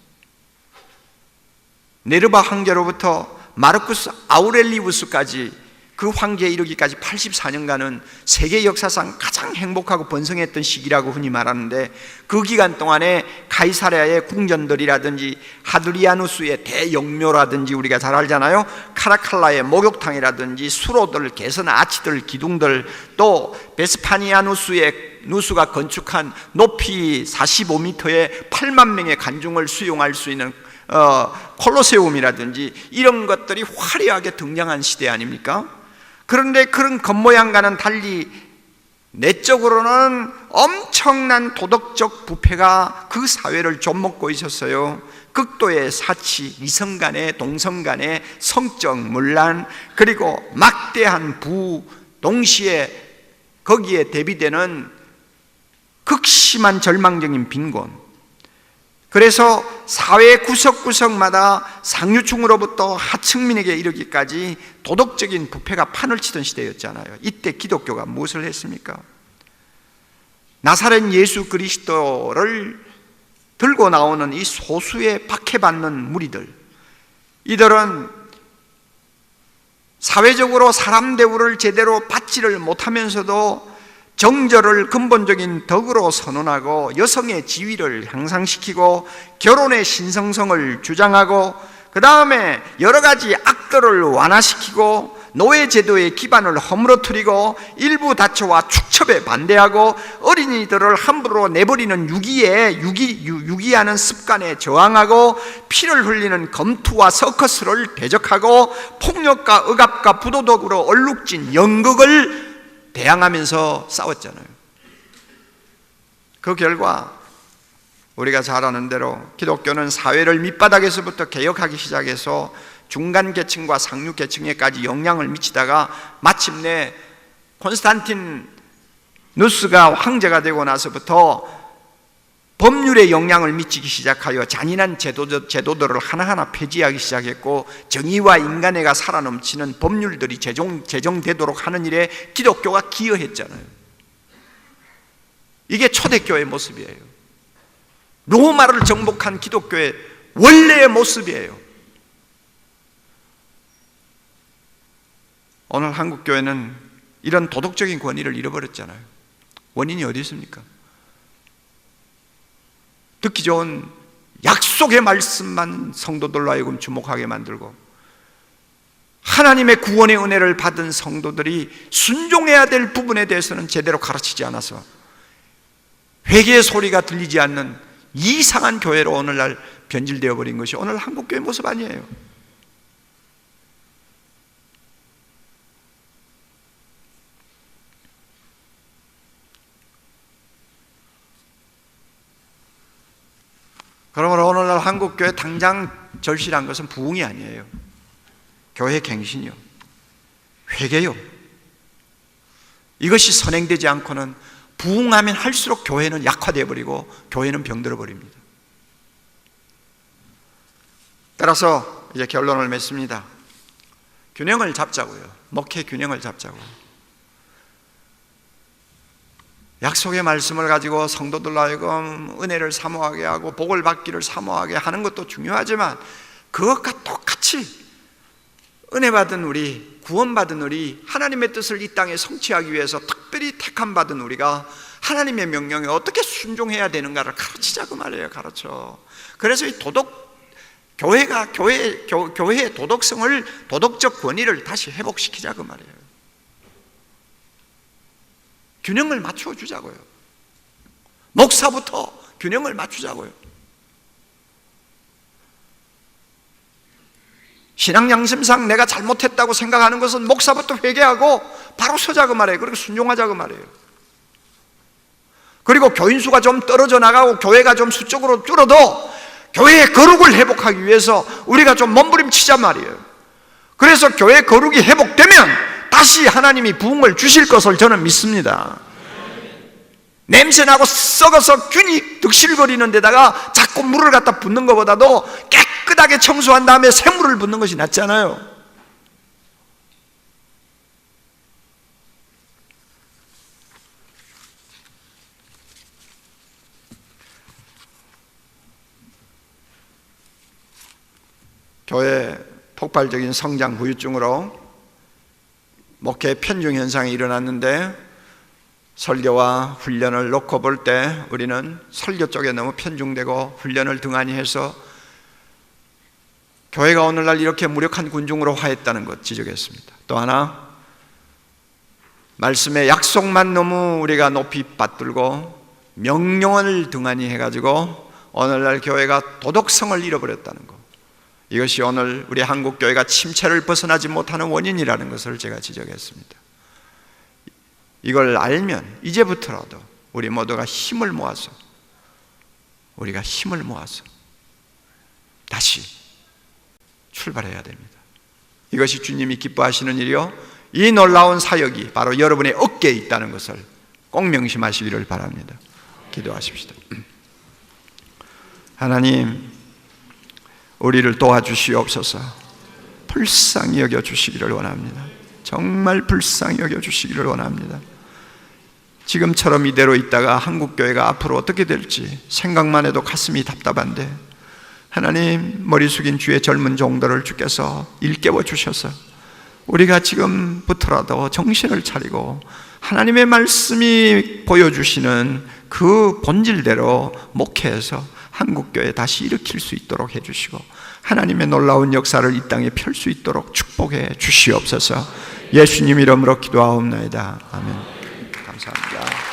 네르바 황제로부터 마르쿠스 아우렐리우스까지, 그 황제에 이르기까지 84년간은 세계 역사상 가장 행복하고 번성했던 시기라고 흔히 말하는데, 그 기간 동안에 카이사랴의 궁전들이라든지 하드리아누스의 대영묘라든지 우리가 잘 알잖아요. 카라칼라의 목욕탕이라든지 수로들, 개선 아치들, 기둥들, 또 베스파니아누스의 누수가 건축한 높이 45m의 8만 명의 관중을 수용할 수 있는 콜로세움이라든지 이런 것들이 화려하게 등장한 시대 아닙니까? 그런데 그런 겉모양과는 달리 내적으로는 엄청난 도덕적 부패가 그 사회를 좀먹고 있었어요. 극도의 사치, 이성 간의, 동성 간의 성적 문란, 그리고 막대한 부, 동시에 거기에 대비되는 극심한 절망적인 빈곤. 그래서 사회 구석구석마다 상류층으로부터 하층민에게 이르기까지 도덕적인 부패가 판을 치던 시대였잖아요. 이때 기독교가 무엇을 했습니까? 나사렛 예수 그리스도를 들고 나오는 이 소수의 박해받는 무리들, 이들은 사회적으로 사람 대우를 제대로 받지를 못하면서도 정절을 근본적인 덕으로 선언하고 여성의 지위를 향상시키고 결혼의 신성성을 주장하고, 그 다음에 여러 가지 악들을 완화시키고 노예제도의 기반을 허물어뜨리고 일부 다처와 축첩에 반대하고 어린이들을 함부로 내버리는 유기하는 습관에 저항하고 피를 흘리는 검투와 서커스를 대적하고 폭력과 억압과 부도덕으로 얼룩진 연극을 대항하면서 싸웠잖아요. 그 결과 우리가 잘 아는 대로 기독교는 사회를 밑바닥에서부터 개혁하기 시작해서 중간 계층과 상류 계층에까지 영향을 미치다가 마침내 콘스탄틴 누스가 황제가 되고 나서부터 법률에 영향을 미치기 시작하여 잔인한 제도들을 하나하나 폐지하기 시작했고, 정의와 인간애가 살아넘치는 법률들이 제정되도록 하는 일에 기독교가 기여했잖아요. 이게 초대교회의 모습이에요. 로마를 정복한 기독교의 원래의 모습이에요. 오늘 한국교회는 이런 도덕적인 권위를 잃어버렸잖아요. 원인이 어디 있습니까? 듣기 좋은 약속의 말씀만 성도들로 하여금 주목하게 만들고, 하나님의 구원의 은혜를 받은 성도들이 순종해야 될 부분에 대해서는 제대로 가르치지 않아서 회개의 소리가 들리지 않는 이상한 교회로 오늘날 변질되어 버린 것이 오늘 한국교회 모습 아니에요. 그러므로 오늘날 한국교회 당장 절실한 것은 부흥이 아니에요. 교회 갱신이요, 회개요. 이것이 선행되지 않고는 부흥하면 할수록 교회는 약화되어 버리고 교회는 병들어 버립니다. 따라서 이제 결론을 맺습니다. 균형을 잡자고요. 목회 균형을 잡자고요. 약속의 말씀을 가지고 성도들로 하여금 은혜를 사모하게 하고 복을 받기를 사모하게 하는 것도 중요하지만, 그것과 똑같이 은혜 받은 우리, 구원받은 우리, 하나님의 뜻을 이 땅에 성취하기 위해서 특별히 택함 받은 우리가 하나님의 명령에 어떻게 순종해야 되는가를 가르치자 그 말이에요. 가르쳐. 그래서 이 교회의 도덕성을, 도덕적 권위를 다시 회복시키자 그 말이에요. 균형을 맞춰주자고요. 목사부터 균형을 맞추자고요. 신앙 양심상 내가 잘못했다고 생각하는 것은 목사부터 회개하고 바로 서자 그 말이에요. 그리고 순종하자 그 말이에요. 그리고 교인 수가 좀 떨어져 나가고 교회가 좀 수적으로 줄어도 교회의 거룩을 회복하기 위해서 우리가 좀 몸부림치자 말이에요. 그래서 교회 거룩이 회복되면 다시 하나님이 부흥을 주실 것을 저는 믿습니다. 냄새나고 썩어서 균이 득실거리는 데다가 자꾸 물을 갖다 붓는 것보다도 깨끗하게 청소한 다음에 새물을 붓는 것이 낫잖아요. 교회 폭발적인 성장 후유증으로 목회 편중 현상이 일어났는데, 설교와 훈련을 놓고 볼 때 우리는 설교 쪽에 너무 편중되고 훈련을 등한히 해서 교회가 오늘날 이렇게 무력한 군중으로 화했다는 것 지적했습니다. 또 하나, 말씀의 약속만 너무 우리가 높이 받들고 명령을 등한히 해가지고 오늘날 교회가 도덕성을 잃어버렸다는 것, 이것이 오늘 우리 한국교회가 침체를 벗어나지 못하는 원인이라는 것을 제가 지적했습니다. 이걸 알면 이제부터라도 우리 모두가 우리가 힘을 모아서 다시 출발해야 됩니다. 이것이 주님이 기뻐하시는 일이요, 이 놀라운 사역이 바로 여러분의 어깨에 있다는 것을 꼭 명심하시기를 바랍니다. 기도하십시다. 하나님, 우리를 도와주시옵소서. 불쌍히 여겨주시기를 원합니다. 정말 불쌍히 여겨주시기를 원합니다. 지금처럼 이대로 있다가 한국교회가 앞으로 어떻게 될지 생각만 해도 가슴이 답답한데, 하나님, 머리 숙인 주의 젊은 종들을 주께서 일깨워 주셔서 우리가 지금부터라도 정신을 차리고 하나님의 말씀이 보여주시는 그 본질대로 목회해서 한국교회 다시 일으킬 수 있도록 해주시고 하나님의 놀라운 역사를 이 땅에 펼 수 있도록 축복해 주시옵소서. 예수님 이름으로 기도하옵나이다. 아멘. 감사합니다.